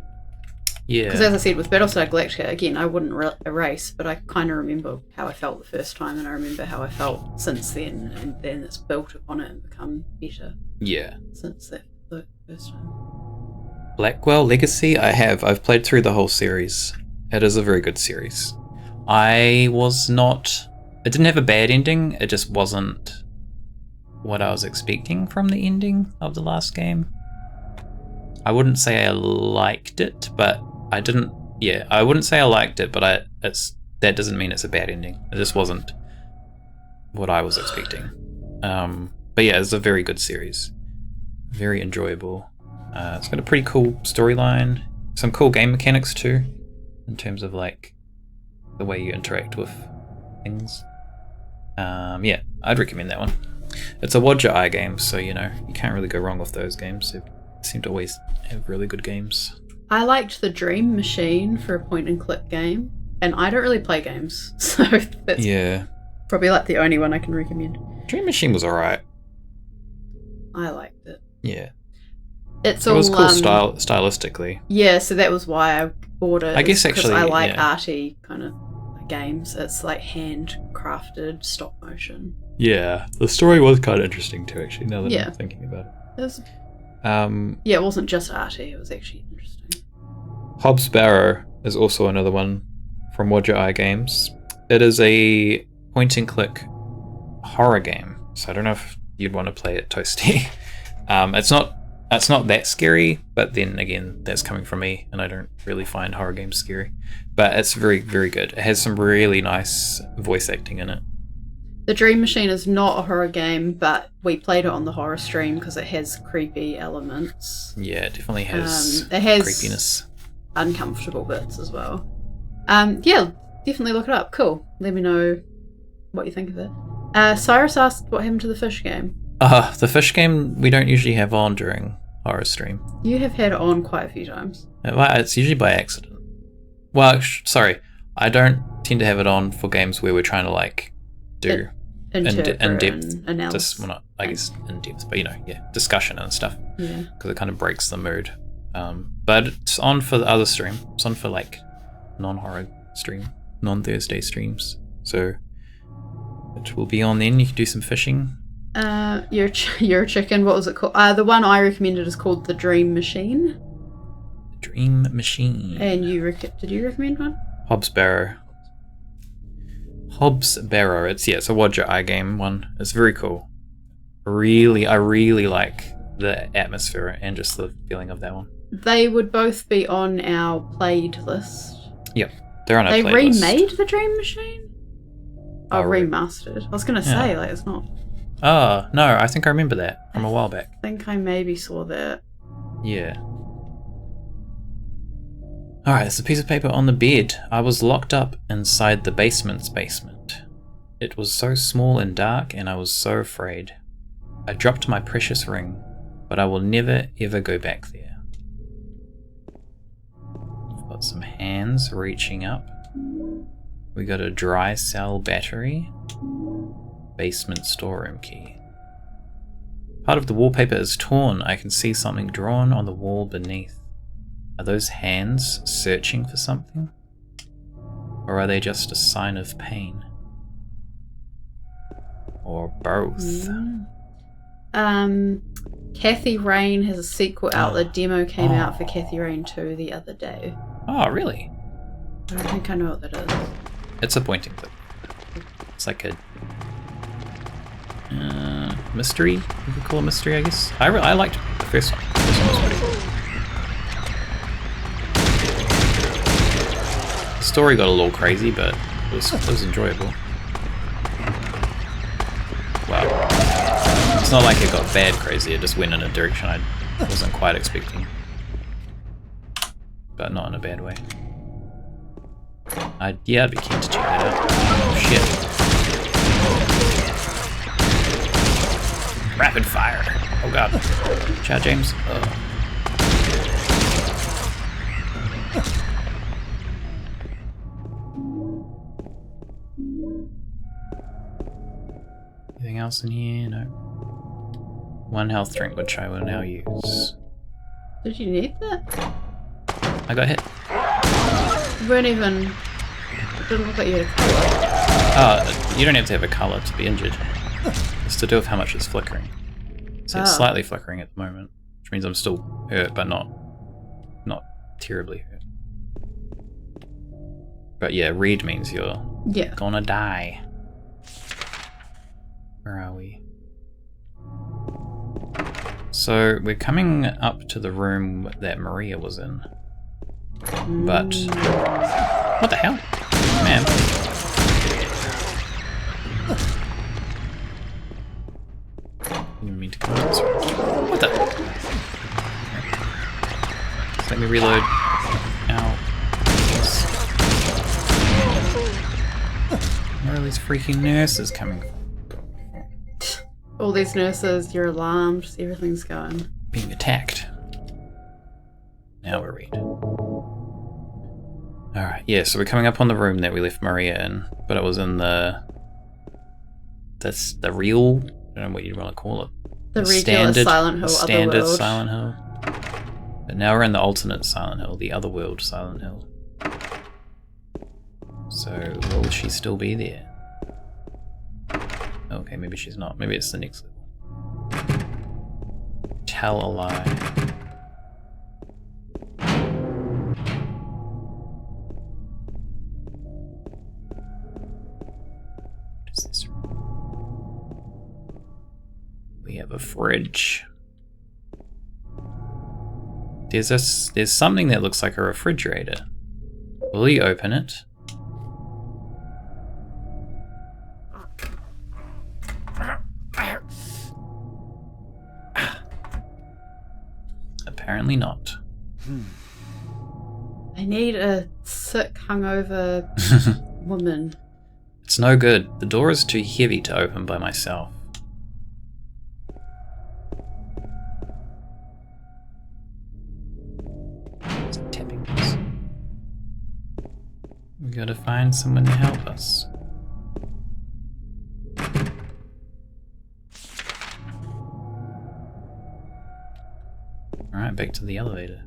Yeah. Because as I said, with Battlestar Galactica, again, I wouldn't erase, but I kind of remember how I felt the first time, and I remember how I felt since then, and then it's built upon it and become better. Yeah. Since that first time. Blackwell Legacy, I've played through the whole series. It is a very good series. It didn't have a bad ending, it just wasn't what I was expecting from the ending of the last game. I wouldn't say I liked it, but I wouldn't say I liked it, but that doesn't mean it's a bad ending. It just wasn't what I was expecting. But yeah, it's a very good series. Very enjoyable. It's got a pretty cool storyline. Some cool game mechanics too, in terms of like the way you interact with things. Yeah, I'd recommend that one. It's a watch your eye game, so you can't really go wrong with those games. They seem to always have really good games. I liked the Dream Machine for a point and click game, and I don't really play games, so that's probably like the only one I can recommend. Dream Machine was alright. I liked it. Yeah. It was cool stylistically. Yeah, so that was why I bought it. I guess actually, I like arty kind of games. It's like handcrafted stop motion. Yeah, the story was kind of interesting too, actually, now that I'm thinking about it. It was, it wasn't just arty, it was actually interesting. Hobbs Barrow is also another one from Watcher Eye Games. It is a point-and-click horror game, so I don't know if you'd want to play it, Toasty. It's not that scary, but then again, that's coming from me, and I don't really find horror games scary. But it's very, very good. It has some really nice voice acting in it. The Dream Machine is not a horror game, but we played it on the horror stream because it has creepy elements. Yeah, it definitely has, creepiness. Uncomfortable bits as well. Yeah, definitely look it up. Cool. Let me know what you think of it. Cyrus asked what happened to the fish game. The fish game we don't usually have on during horror stream. You have had it on quite a few times. It's usually by accident. Well, sorry, I don't tend to have it on for games where we're trying to do interpret in depth, and analysis. well, not I guess in depth, but discussion and stuff. Yeah. Because it kind of breaks the mood. But it's on for the other stream. It's on for like non-horror stream, non-Thursday streams. So it will be on then. You can do some fishing. Your chicken. What was it called? The one I recommended is called the Dream Machine. Dream Machine. And did you recommend one? Hobbs Barrow. It's a watch your eye game one. It's very cool. I really like the atmosphere and just the feeling of that one. They would both be on our played list. Yep, they're on our They playlist. remade the Dream Machine? Oh, remastered. I was gonna say, Yeah. like, it's not. Oh, no, I think I remember that from a while back. I think I maybe saw that. Yeah. Alright, there's a piece of paper on the bed. I was locked up inside the basement's basement. It was so small and dark, and I was so afraid. I dropped my precious ring, but I will never ever go back there. We've got some hands reaching up. We got a dry cell battery. Basement storeroom key. Part of the wallpaper is torn. I can see something drawn on the wall beneath. Are those hands searching for something? Or are they just a sign of pain? Or both? Kathy Rain has a sequel out. The demo came out for Kathy Rain 2 the other day. Oh, really? I don't think I know what that is. It's a pointing clip. It's like a mystery? You could call it a mystery, I guess. I liked the first one. This one was pretty cool. The story got a little crazy, but it was enjoyable. Wow. It's not like it got bad crazy, it just went in a direction I wasn't quite expecting. But not in a bad way. I'd be keen to check that out. Oh, shit. Rapid fire. Oh god. Chat, James. Anything else in here? No. One health drink, which I will now use. Did you need that? I got hit. You weren't even. It didn't look like you had a colour. You don't have to have a colour to be injured. It's to do with how much it's flickering. So it's slightly flickering at the moment, which means I'm still hurt, but not terribly hurt. But yeah, red means you're gonna die. Where are we? So we're coming up to the room that Maria was in. But what the hell? Man. Didn't mean to come to this room. What the? Just let me reload. Ow. Where are these freaking nurses coming from? All these nurses, you're alarmed, everything's going. Being attacked. Now we're read. Alright, yeah, so we're coming up on the room that we left Maria in, but it was in the real, I don't know what you'd want to call it. The regular Silent Hill, standard Otherworld. Silent Hill. But now we're in the alternate Silent Hill, the Otherworld Silent Hill. So, will she still be there? Okay, maybe she's not. Maybe it's the next level. Tell a lie. What is this room? We have a fridge. There's something that looks like a refrigerator. Will you open it? Apparently not. I need a sick, hungover woman. It's no good. The door is too heavy to open by myself. Some tappings. We gotta find someone to help us. Right back to the elevator.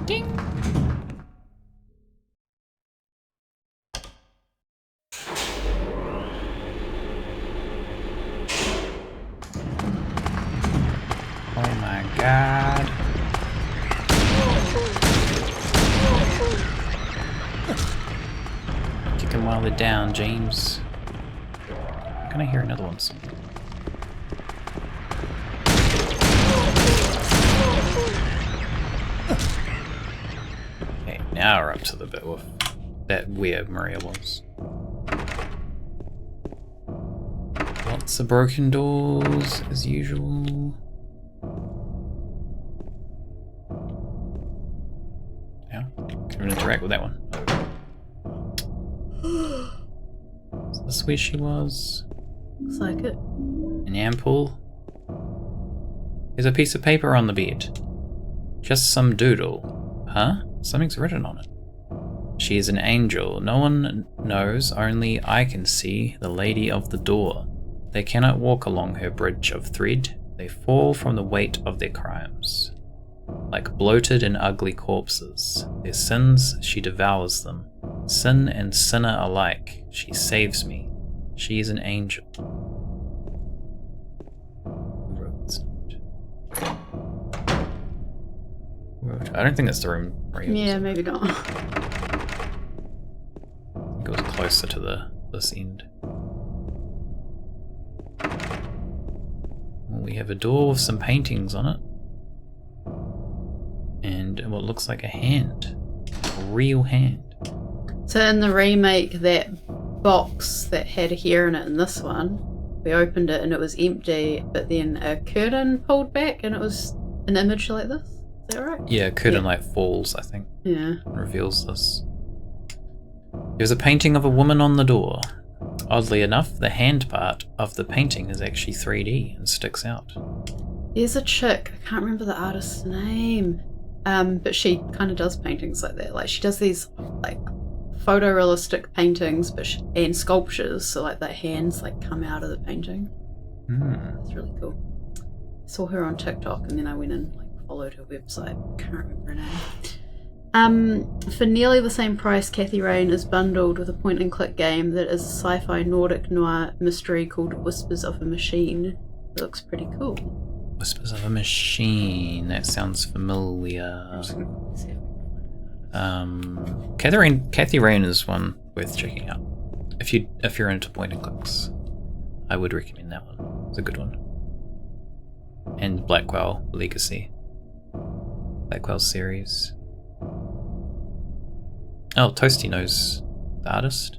Ding! Oh my god. Kick them while they're down, James. Can I hear another one somewhere? Okay, now we're up to the bit with that where Maria was. Lots of broken doors as usual. Yeah, can we interact with that one? Is this where she was? Looks like it. An ampoule. There's a piece of paper on the bed. Just some doodle. Huh? Something's written on it. She is an angel. No one knows, only I can see, the lady of the door. They cannot walk along her bridge of thread. They fall from the weight of their crimes. Like bloated and ugly corpses. Their sins, she devours them. Sin and sinner alike. She saves me. She is an angel. Who wrote this note? I don't think that's the room. Yeah, maybe not. I think it was closer to this end. Well, we have a door with some paintings on it. And what looks like a hand. A real hand. So in the remake, that box that had a hair in it in this one, we opened it and it was empty, but then a curtain pulled back and it was an image like this. Is that right? Yeah, a curtain like falls, I think. Yeah. And reveals this. There's a painting of a woman on the door. Oddly enough, the hand part of the painting is actually 3D and sticks out. There's a chick, I can't remember the artist's name, but she kind of does paintings like that. Like she does these like photorealistic paintings, and sculptures, so like the hands like come out of the painting. It's really cool. I saw her on TikTok and then I went and like followed her website. Can't remember her name. For nearly the same price, Kathy Rain is bundled with a point-and-click game that is a sci-fi Nordic noir mystery called Whispers of a Machine. It looks pretty cool. Whispers of a Machine. That sounds familiar. Kathy Rain is one worth checking out. If you're into point-and-clicks, I would recommend that one. It's a good one. And Blackwell Legacy. Blackwell series. Oh, Toasty knows the artist.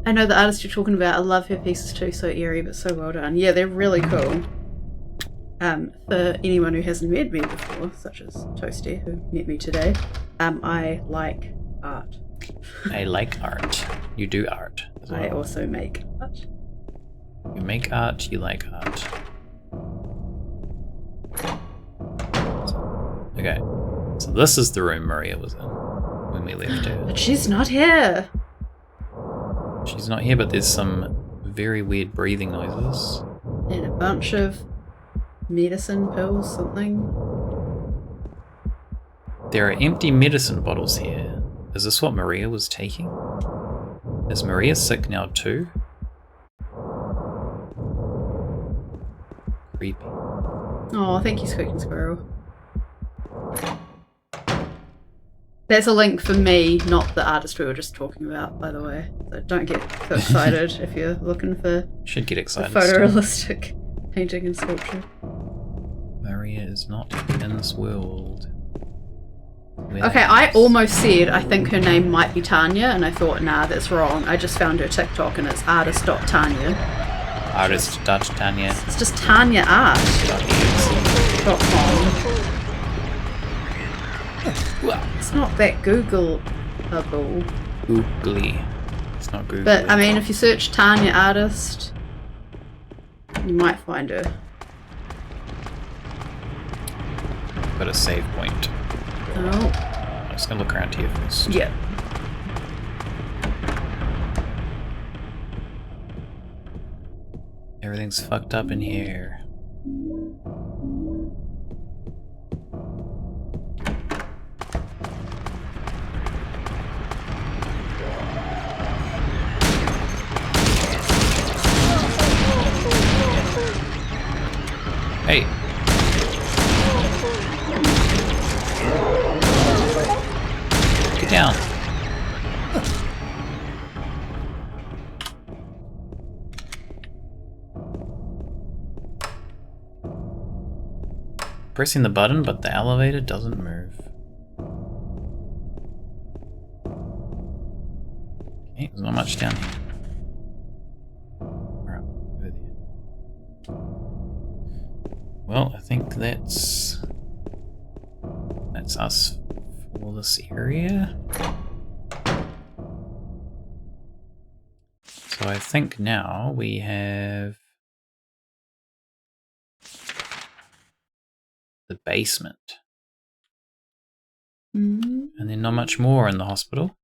I know the artist you're talking about. I love her pieces too. So eerie, but so well done. Yeah, they're really cool. For anyone who hasn't met me before, such as Toasty, who met me today, I like art. I like art. You do art as well. I also make art. You make art, you like art. Okay, so this is the room Maria was in when we left her. But she's not here. She's not here, but there's some very weird breathing noises. And a bunch of medicine pills, something. There are empty medicine bottles here. Is this what Maria was taking? Is Maria sick now too? Creepy. Oh, thank you, Squeaking Squirrel. That's a link for me, not the artist we were just talking about, by the way. So don't get too excited if you're looking for Should get excited. photorealistic painting and sculpture. Maria is not in this world. Okay, I almost said I think her name might be Tanya, and I thought, nah, that's wrong. I just found her TikTok and it's artist.tanya. Artist.tanya. It's just tanyaart.com. It's not that Googleable. Googly. It's not Google. But, I mean, if you search Tanya Artist, you might find her. Got a save point. Oh. I'm just gonna look around here first. Yeah. Everything's fucked up in here. Hey! Get down! Pressing the button, but the elevator doesn't move. Okay, there's not much down here. Alright, over there. Well, I think that's us for this area. So I think now we have the basement. Mm. And then not much more in the hospital.